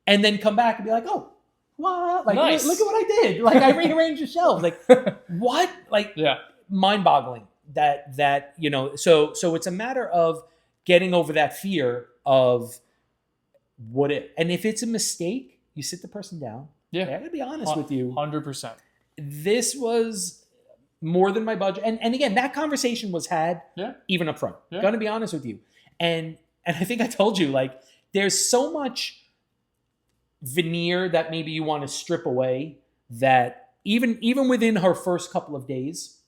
S1: and then come back and be like, oh, what? Like, nice. Look at what I did. Like I rearranged the shelves. Like what? Like mind boggling that, so it's a matter of getting over that fear of what it, and if it's a mistake, you sit the person down. I gotta be honest with you.
S2: 100%.
S1: This was more than my budget. And again, that conversation was had even up front. Gonna be honest with you. And I think I told you, like, there's so much veneer that maybe you want to strip away that even within her first couple of days,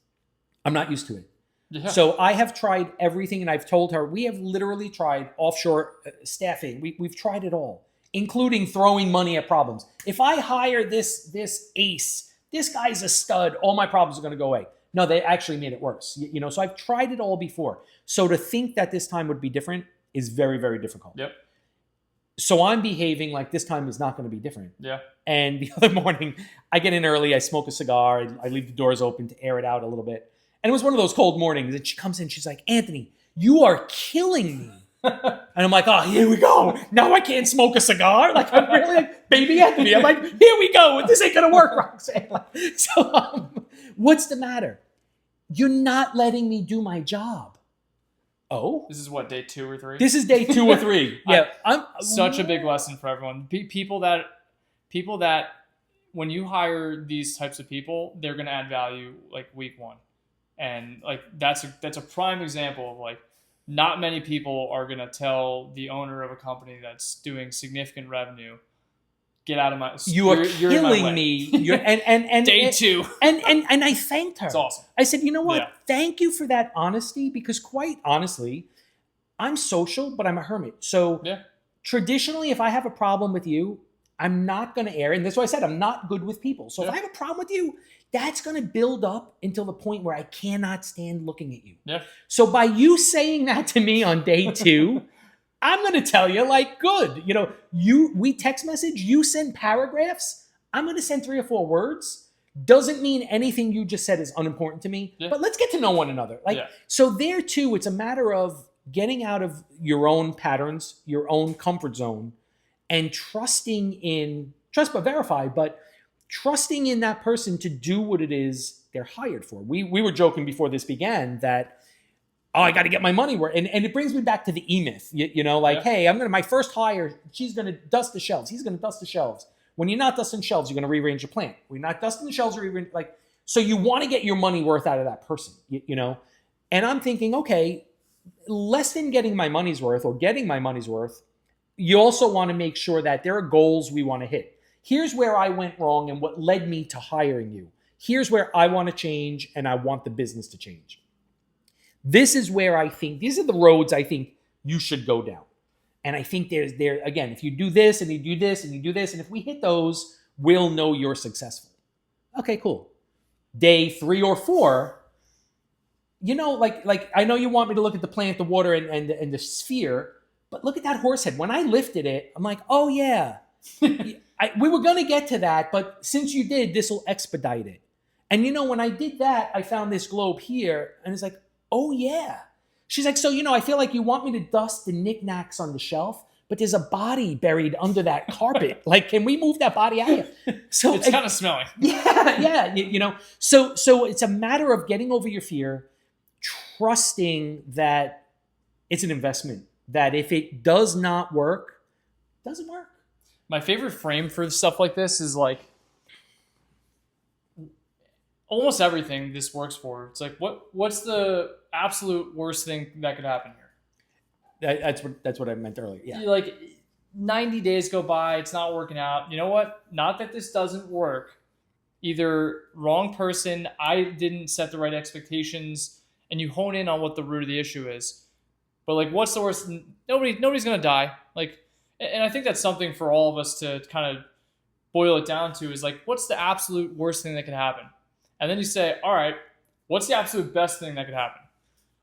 S1: I'm not used to it. Yeah. So I have tried everything, and I've told her we have literally tried offshore staffing. We've tried it all, including throwing money at problems. If I hire this ace, this guy's a stud, all my problems are going to go away. No, they actually made it worse. You know, so I've tried it all before. So to think that this time would be different is very, very difficult.
S2: Yep.
S1: So I'm behaving like this time is not going to be different.
S2: Yeah.
S1: And the other morning, I get in early, I smoke a cigar, I leave the doors open to air it out a little bit. And it was one of those cold mornings. And she comes in, she's like, Anthony, you are killing me. And I'm like, oh, here we go. Now I can't smoke a cigar. Like, I'm really like, baby Anthony. I'm like, here we go. This ain't going to work, Roxanne. So what's the matter? You're not letting me do my job. Oh?
S2: This is what, day 2 or 3?
S1: This is day 2 or 3. Yeah. I'm
S2: such a big lesson for everyone. People that when you hire these types of people, they're going to add value like week 1. And like that's a prime example of like not many people are going to tell the owner of a company that's doing significant revenue, get out of my
S1: you're killing me. You're and
S2: day 2.
S1: And I thanked her.
S2: It's awesome.
S1: I said, you know what?
S2: Yeah.
S1: Thank you for that honesty, because quite honestly, I'm social, but I'm a hermit. So traditionally, if I have a problem with you, I'm not going to air it. And that's why I said I'm not good with people. So if I have a problem with you, that's going to build up until the point where I cannot stand looking at you.
S2: Yeah.
S1: So by you saying that to me on day 2, I'm going to tell you, like, good. You know, we text message, you send paragraphs. I'm going to send 3 or 4 words. Doesn't mean anything you just said is unimportant to me, but let's get to know one another. Like, so there too, it's a matter of getting out of your own patterns, your own comfort zone, and trust but verify, but trusting in that person to do what it is they're hired for. We were joking before this began that, oh, I got to get my money worth. And it brings me back to the E-Myth, you know, like, hey, my first hire, she's going to dust the shelves. He's going to dust the shelves. When you're not dusting shelves, you're going to rearrange your plant. When you're not dusting the shelves, so you want to get your money worth out of that person, you know? And I'm thinking, okay, less than getting my money's worth or getting my money's worth, you also want to make sure that there are goals we want to hit. Here's where I went wrong and what led me to hiring you. Here's where I want to change and I want the business to change. This is where these are the roads I think you should go down. And I think again, if you do this and you do this and you do this, and if we hit those, we'll know you're successful. Okay, cool. Day 3 or 4, you know, like I know you want me to look at the plant, the water, and the sphere, but look at that horse head. When I lifted it, I'm like, oh yeah. We were going to get to that, but since you did, this will expedite it. And you know, when I did that, I found this globe here, and it's like, oh yeah. She's like, so, you know, I feel like you want me to dust the knickknacks on the shelf, but there's a body buried under that carpet. Like, can we move that body out of here? So
S2: it's kind of smelly.
S1: Yeah. You know, so it's a matter of getting over your fear, trusting that it's an investment, that if it does not work, it doesn't work.
S2: My favorite frame for stuff like this is like almost everything this works for. It's like, what's the absolute worst thing that could happen here?
S1: That's what I meant earlier. Yeah.
S2: Like 90 days go by, it's not working out. You know what? Not that this doesn't work. Either wrong person, I didn't set the right expectations, and you hone in on what the root of the issue is. But like, what's the worst? Nobody's gonna die. Like, and I think that's something for all of us to kind of boil it down to is like, what's the absolute worst thing that could happen? And then you say, all right, what's the absolute best thing that could happen?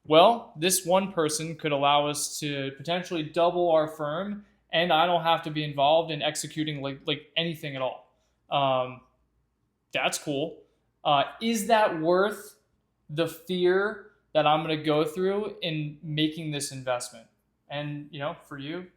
S2: Well, this one person could allow us to potentially double our firm, and I don't have to be involved in executing like anything at all. That's cool. Is that worth the fear that I'm going to go through in making this investment? And, you know, for you,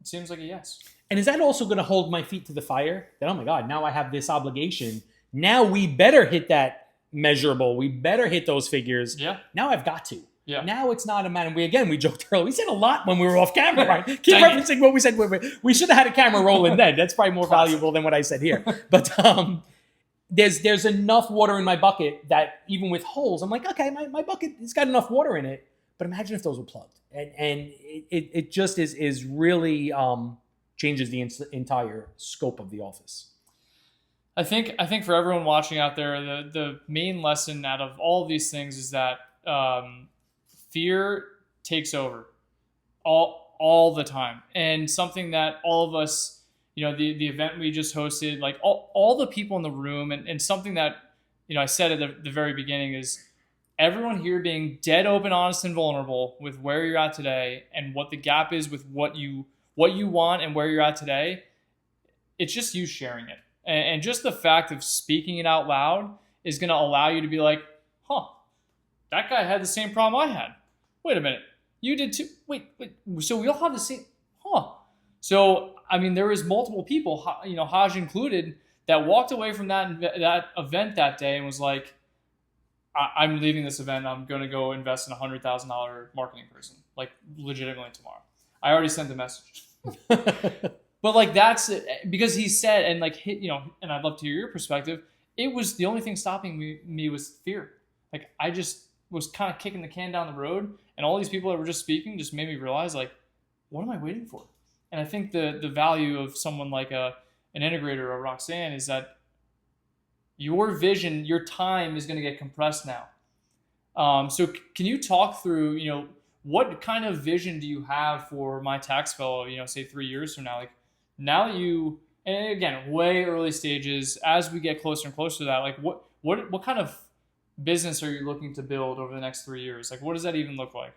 S2: it seems like a yes.
S1: And is that also going to hold my feet to the fire? That, oh my God, now I have this obligation. Now we better hit that measurable. We better hit those figures.
S2: Yeah.
S1: Now I've got to.
S2: Yeah.
S1: Now it's not a matter. We joked earlier. We said a lot when we were off camera, right? Keep referencing what we said. We should have had a camera rolling then. That's probably more valuable than what I said here. But there's enough water in my bucket that even with holes, I'm like, okay, my bucket, it's got enough water in it. But imagine if those were plugged. And it just is really changes the entire scope of the office.
S2: I think for everyone watching out there, the main lesson out of all of these things is that fear takes over all the time. And something that all of us, you know, the event we just hosted, like all the people in the room, and something that, you know, I said at the very beginning is everyone here being dead open, honest, and vulnerable with where you're at today and what the gap is with what you want and where you're at today. It's just you sharing it. And just the fact of speaking it out loud is going to allow you to be like, huh, that guy had the same problem I had. Wait a minute. You did too. Wait. So we all have the same, huh? So, I mean, there was multiple people, Haj included, that walked away from that event that day and was like, I'm leaving this event. I'm going to go invest in a $100,000 marketing person, like legitimately tomorrow. I already sent the message. But like that's because he said, and like and I'd love to hear your perspective. It was the only thing stopping me was fear. Like I just was kind of kicking the can down the road, and all these people that were just speaking just made me realize like, what am I waiting for? And I think the value of someone like an integrator or a Roxanne is that your vision, your time is going to get compressed now. So can you talk through, what kind of vision do you have for My Tax Fellow, say 3 years from now? Like now that and again, way early stages, as we get closer and closer to that, like what kind of business are you looking to build over the next 3 years? Like what does that even look like?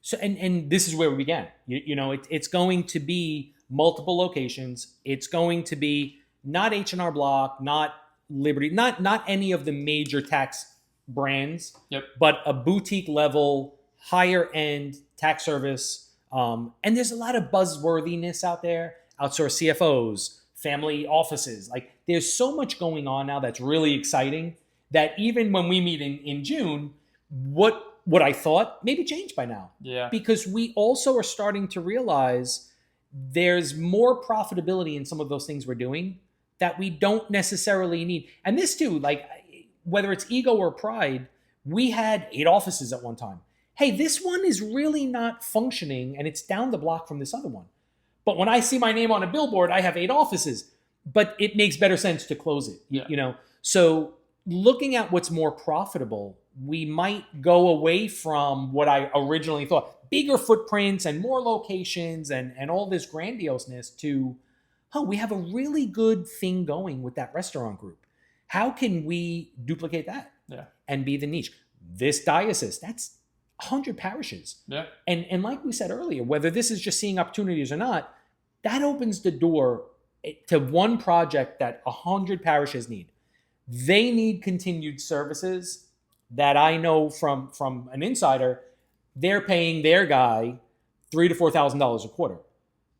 S1: So, and this is where we began. It's going to be multiple locations. It's going to be not H&R Block, not Liberty, not any of the major tax brands, but a boutique level, higher end tax service. And there's a lot of buzzworthiness out there. Outsource CFOs, family offices. Like there's so much going on now that's really exciting that even when we meet in June, what I thought maybe changed by now.
S2: Yeah.
S1: Because we also are starting to realize there's more profitability in some of those things we're doing that we don't necessarily need. And this too, like whether it's ego or pride, we had 8 offices at one time. Hey, this one is really not functioning and it's down the block from this other one. But when I see my name on a billboard, I have 8 offices, but it makes better sense to close it.
S2: Yeah.
S1: So looking at what's more profitable, we might go away from what I originally thought, bigger footprints and more locations and all this grandioseness to, we have a really good thing going with that restaurant group. How can we duplicate that and be the niche? This diocese, that's 100 parishes.
S2: Yeah.
S1: And like we said earlier, whether this is just seeing opportunities or not, that opens the door to one project that 100 parishes need. They need continued services that I know from an insider, they're paying their guy $3,000 to $4,000 a quarter.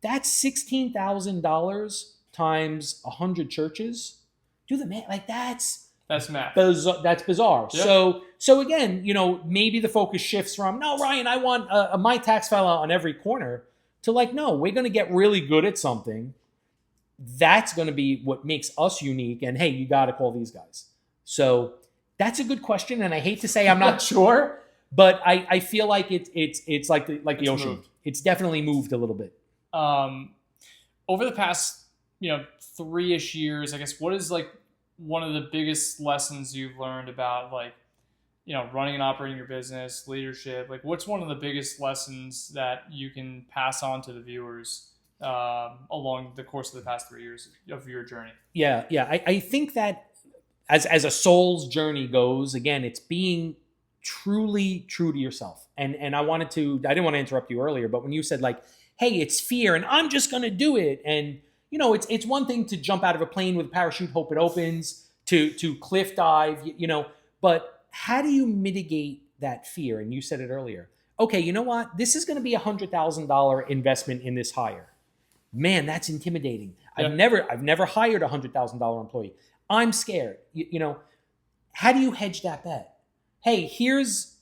S1: That's $16,000 times 100 churches. Do the math. Like that's
S2: math.
S1: That's bizarre.
S2: Yep.
S1: So again, maybe the focus shifts from, no, Ryan, I want a My Tax Fellow on every corner, to like, no, we're going to get really good at something. That's going to be what makes us unique. And hey, you got to call these guys. So that's a good question. And I hate to say I'm not sure, but I feel like it's like the ocean.
S2: Moved.
S1: It's definitely moved a little bit.
S2: Over the past, 3-ish years, I guess, what is like one of the biggest lessons you've learned about like, running and operating your business, leadership? Like what's one of the biggest lessons that you can pass on to the viewers along the course of the past 3 years of your journey?
S1: Yeah. I think that as a soul's journey goes, again, it's being truly true to yourself. And I didn't want to interrupt you earlier, but when you said like, hey, it's fear and I'm just going to do it. And, it's one thing to jump out of a plane with a parachute, hope it opens, to cliff dive, but how do you mitigate that fear? And you said it earlier. Okay, you know what? This is going to be $100,000 investment in this hire. Man, that's intimidating. Yeah. I've never hired a $100,000 employee. I'm scared. How do you hedge that bet? Hey,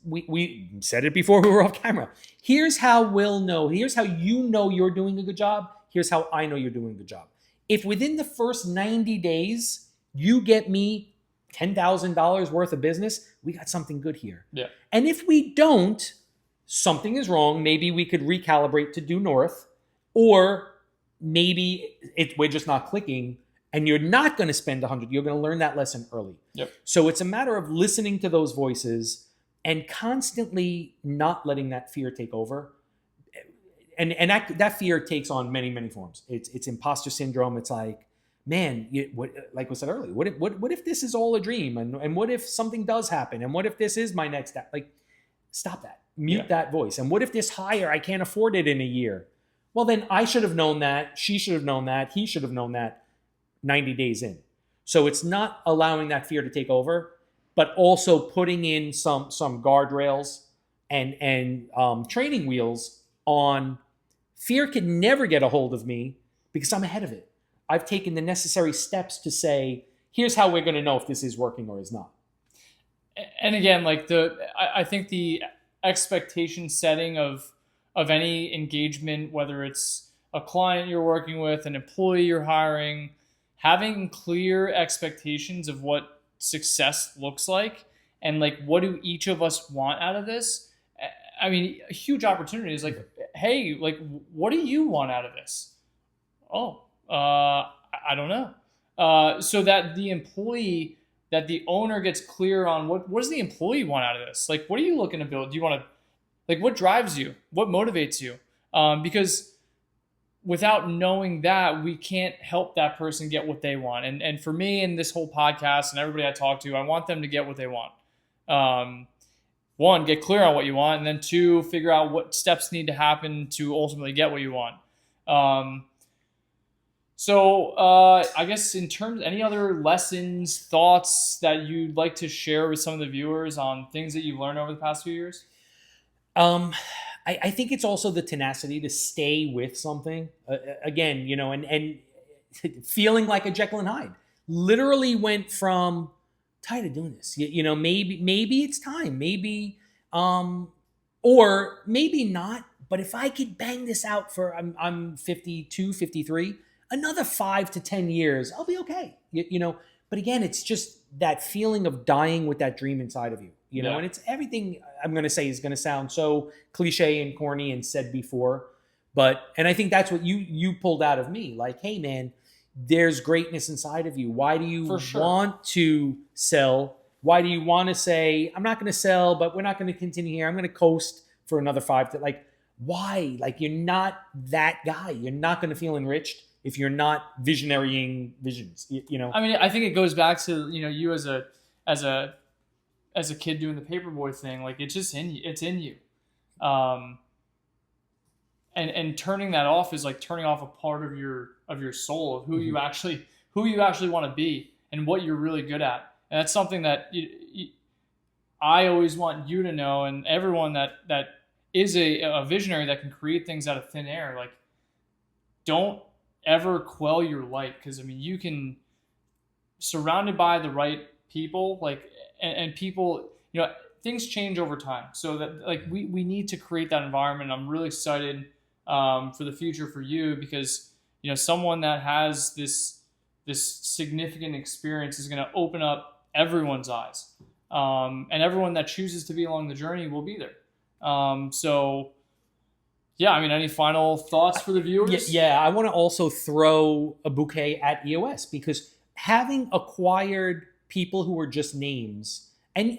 S1: we said it before we were off camera. Here's how we'll know. Here's how you know you're doing a good job. Here's how I know you're doing a good job. If within the first 90 days, you get me $10,000 worth of business, we got something good here.
S2: Yeah.
S1: And if we don't, something is wrong. Maybe we could recalibrate to due north, or maybe we're just not clicking and you're not going to spend 100. You're going to learn that lesson early.
S2: Yep.
S1: So it's a matter of listening to those voices and constantly not letting that fear take over. And that fear takes on many, many forms. It's imposter syndrome. It's like, man, like we said earlier, what if this is all a dream? And what if something does happen? And what if this is my next step? Like, stop that. Mute that voice. And what if this hire, I can't afford it in a year? Well, then I should have known that. She should have known that. He should have known that 90 days in. So it's not allowing that fear to take over, but also putting in some guardrails and training wheels on fear can never get a hold of me because I'm ahead of it. I've taken the necessary steps to say, here's how we're going to know if this is working or is not.
S2: And again, like I think the expectation setting of any engagement, whether it's a client you're working with, an employee you're hiring, having clear expectations of what success looks like and like what do each of us want out of this. I mean, a huge opportunity is like, hey, like, what do you want out of this? Oh, I don't know. So that the employee, that the owner gets clear on what does the employee want out of this? Like, what are you looking to build? Do you want to, like, what drives you? What motivates you? Because without knowing that, we can't help that person get what they want. And for me and this whole podcast and everybody I talk to, I want them to get what they want. One, get clear on what you want, and then two, figure out what steps need to happen to ultimately get what you want. So I guess in terms, any other lessons, thoughts that you'd like to share with some of the viewers on things that you've learned over the past few years?
S1: I think it's also the tenacity to stay with something. Again, and feeling like a Jekyll and Hyde. Literally went from tired of doing this. Maybe it's time. Maybe, or maybe not. But if I could bang this out for, I'm 52, 53, another 5 to 10 years, I'll be okay. But again, it's just that feeling of dying with that dream inside of you. And it's everything I'm going to say is going to sound so cliche and corny and said before, and I think that's what you pulled out of me. Like, hey man, there's greatness inside of you. Why do you want to sell? Why do you want to say, I'm not going to sell, but we're not going to continue here. I'm going to coast for another 5 to why? Like, you're not that guy. You're not going to feel enriched if you're not visionarying visions,
S2: I mean, I think it goes back to, you as a kid doing the paperboy thing. Like, it's just in you. It's in you. And turning that off is like turning off a part of your soul of who you actually want to be and what you're really good at. And that's something that I always want you to know, and everyone that is a visionary that can create things out of thin air. Like, don't ever quell your light, because I mean, you can, surrounded by the right people, like, and people, things change over time. So that, like, we need to create that environment. I'm really excited for the future for you, because someone that has this significant experience is going to open up everyone's eyes, and everyone that chooses to be along the journey will be there. So yeah, I mean, any final thoughts for the viewers?
S1: Yeah, I want to also throw a bouquet at EOS, because having acquired people who are just names, and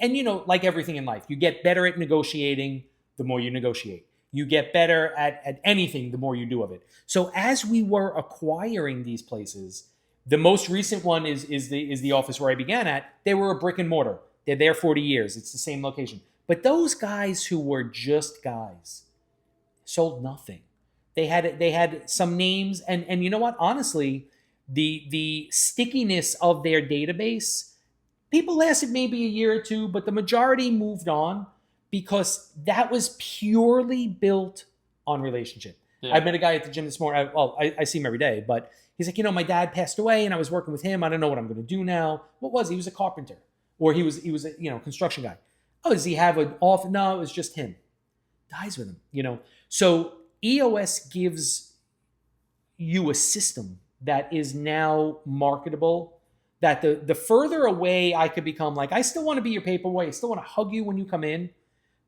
S1: like everything in life, you get better at negotiating the more you negotiate. You get better at anything the more you do of it. So as we were acquiring these places, the most recent one is the office where I began at. They were a brick and mortar. They're there 40 years. It's the same location. But those guys who were just guys sold nothing. They had some names, and you know what? Honestly, the stickiness of their database, people lasted maybe a year or two, but the majority moved on, because that was purely built on relationship. Yeah. I met a guy at the gym this morning. I see him every day, but he's like, my dad passed away and I was working with him. I don't know what I'm going to do now. What was he? He was a carpenter, or he was a construction guy. Oh, does he have an off? No, it was just him. Dies with him, So EOS gives you a system that is now marketable, that the further away I could become, like, I still want to be your paperboy. I still want to hug you when you come in,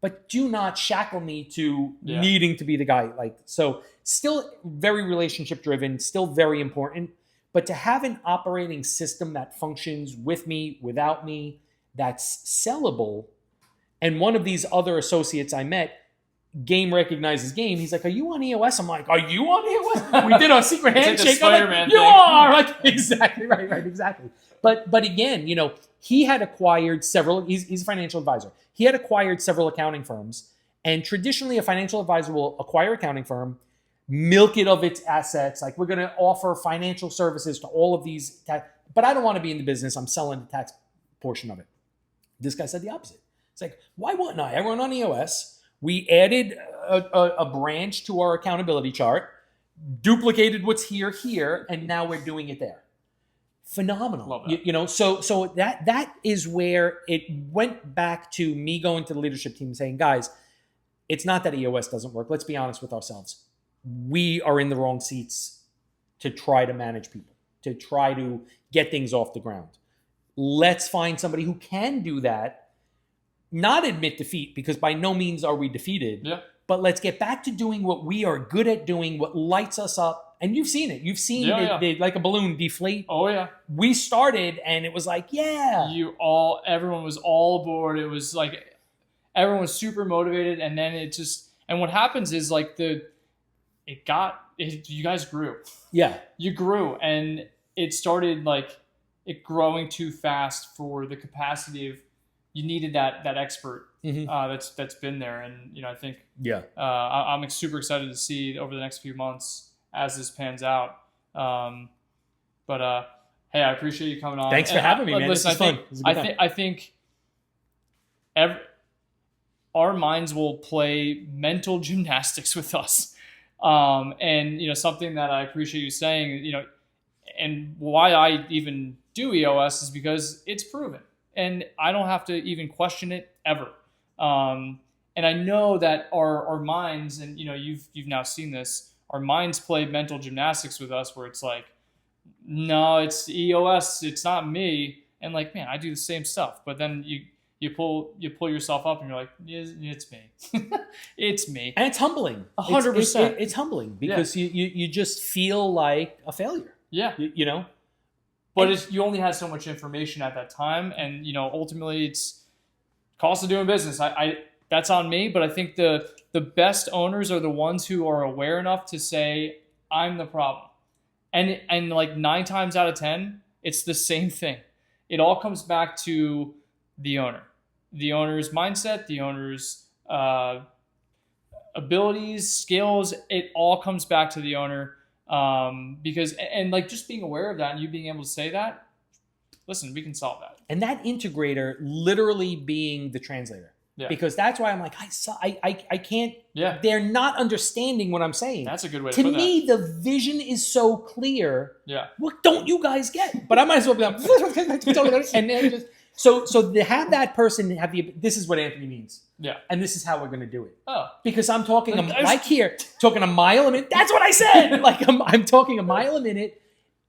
S1: but do not shackle me to needing to be the guy. Like, so still very relationship driven, still very important, but to have an operating system that functions with me, without me, that's sellable. And one of these other associates I met game recognizes game. He's like, "Are you on EOS?" I'm like, "Are you on EOS?" We did our secret
S2: It's like the
S1: handshake. I'm like,
S2: Spider-Man
S1: "You
S2: thing."
S1: are!" Like, exactly right, exactly. But again, he had acquired several. He's a financial advisor. He had acquired several accounting firms, and traditionally, a financial advisor will acquire accounting firm, milk it of its assets. Like, we're going to offer financial services to all of these. But I don't want to be in the business. I'm selling the tax portion of it. This guy said the opposite. It's like, why wouldn't I? Everyone on EOS. We added a branch to our accountability chart, duplicated what's here, and now we're doing it there. Phenomenal.
S2: Love that.
S1: So that is where it went back to me going to the leadership team saying, guys, it's not that EOS doesn't work. Let's be honest with ourselves. We are in the wrong seats to try to manage people, to try to get things off the ground. Let's find somebody who can do that, not admit defeat, because by no means are we defeated.
S2: Yeah.
S1: But let's get back to doing what we are good at doing, what lights us up. And you've seen it. You've seen it like a balloon deflate.
S2: Oh, yeah.
S1: We started and it was like, yeah.
S2: Everyone was all aboard. It was like everyone was super motivated. And then and what happens is like you guys grew.
S1: Yeah.
S2: You grew, and it started like it growing too fast for the capacity of, you needed that expert that's been there. And I think I'm super excited to see over the next few months as this pans out. But hey, I appreciate you coming on.
S1: Thanks for having me, man.
S2: Listen, I think our minds will play mental gymnastics with us. And something that I appreciate you saying, and why I even do EOS is because it's proven, and I don't have to even question it ever. And I know that our minds, and you've now seen this, our minds play mental gymnastics with us, where it's like, no, it's EOS, it's not me. And like, man, I do the same stuff. But then you pull yourself up and you're like, it's me. It's me.
S1: And it's humbling.
S2: 100%.
S1: It's humbling because you just feel like a failure.
S2: Yeah. But you only had so much information at that time. And, ultimately it's cost of doing business. That's on me. But I think the best owners are the ones who are aware enough to say, I'm the problem. And like 9 times out of 10, it's the same thing. It all comes back to the owner. The owner's mindset, the owner's abilities, skills, it all comes back to the owner. Because like just being aware of that and you being able to say that, listen, we can solve that.
S1: And that integrator literally being the translator. Yeah. Because that's why I'm like, I can't, they're not understanding what I'm saying.
S2: That's a good way to put
S1: that. To me, the vision is so clear.
S2: Yeah.
S1: What don't you guys get? But I might as well be like, and then just, so to have that person have this is what Anthony means.
S2: Yeah.
S1: And this is how we're going to do it.
S2: Oh.
S1: Because I'm talking, talking a mile a minute. That's what I said. Like I'm talking a mile a minute.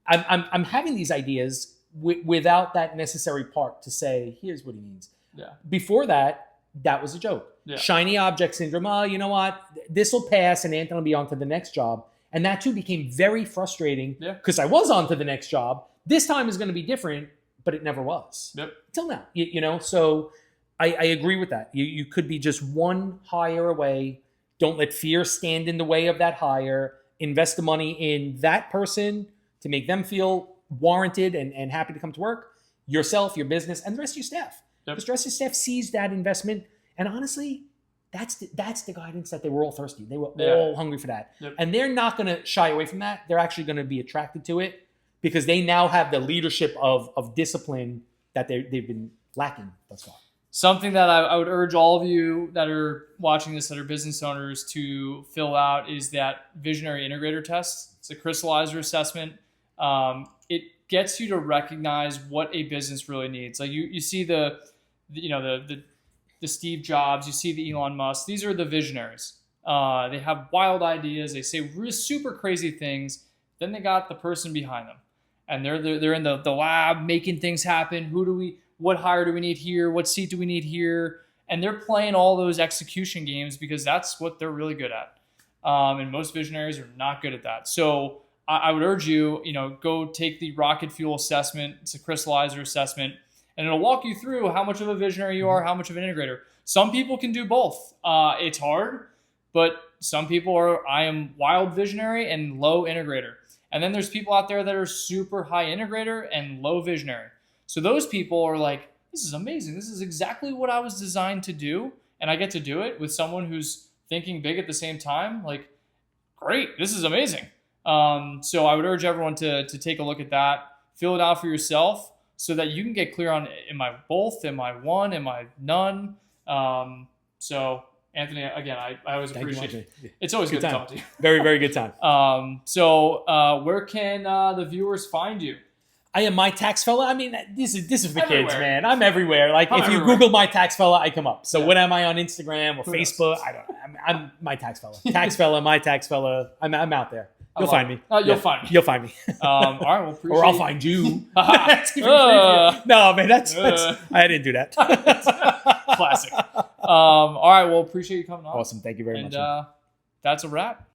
S1: I'm having these ideas without that necessary part to say, here's what he means.
S2: Yeah.
S1: Before that was a joke. Yeah. Shiny object syndrome. Oh, you know what? This will pass and Anthony will be on to the next job. And that too became very frustrating because I was on to the next job. This time is going to be different, but it never was.
S2: Yep.
S1: Till now. So I agree with that. You could be just one hire away. Don't let fear stand in the way of that hire. Invest the money in that person to make them feel warranted and happy to come to work. Yourself, your business, and the rest of your staff. Because the rest of your staff sees that investment. And honestly, that's the guidance that they were all thirsty. They were all hungry for that. Yep. And they're not going to shy away from that. They're actually going to be attracted to it because they now have the leadership of discipline that they've been lacking thus far.
S2: Something that I would urge all of you that are watching this, that are business owners, to fill out is that visionary integrator test. It's a crystallizer assessment. It gets you to recognize what a business really needs. Like you see the Steve Jobs, you see the Elon Musk. These are the visionaries. They have wild ideas. They say really super crazy things. Then they got the person behind them, and they're in the lab making things happen. What hire do we need here? What seat do we need here? And they're playing all those execution games because that's what they're really good at. And most visionaries are not good at that. So I would urge you, go take the rocket fuel assessment. It's a crystallizer assessment, and it'll walk you through how much of a visionary you are, how much of an integrator. Some people can do both. It's hard. But some people are, I am wild visionary and low integrator. And then there's people out there that are super high integrator and low visionary. So those people are like, this is amazing. This is exactly what I was designed to do. And I get to do it with someone who's thinking big at the same time. Like, great, this is amazing. So I would urge everyone to take a look at that, fill it out for yourself so that you can get clear on, am I both? Am I one? Am I none? So Anthony, again, I always appreciate it. It's always good to talk to you.
S1: Very, very good time.
S2: So where can the viewers find you?
S1: I am My Tax Fella. I mean, this is for
S2: Everywhere.
S1: kids, man. I'm everywhere. Like, if you
S2: everywhere.
S1: Google My Tax Fella, I come up. So
S2: Yeah.
S1: what am I on Instagram or
S2: Who
S1: Facebook? I don't know. I'm My Tax Fella. Tax Fella, My Tax Fella. I'm out there. You'll find me.
S2: You'll find me.
S1: You'll find me.
S2: All right, well, appreciate
S1: Or I'll find you.
S2: That's
S1: No, man, that's I didn't do that.
S2: classic. All right, well, appreciate you coming on.
S1: Awesome. Thank you very much.
S2: And that's a wrap.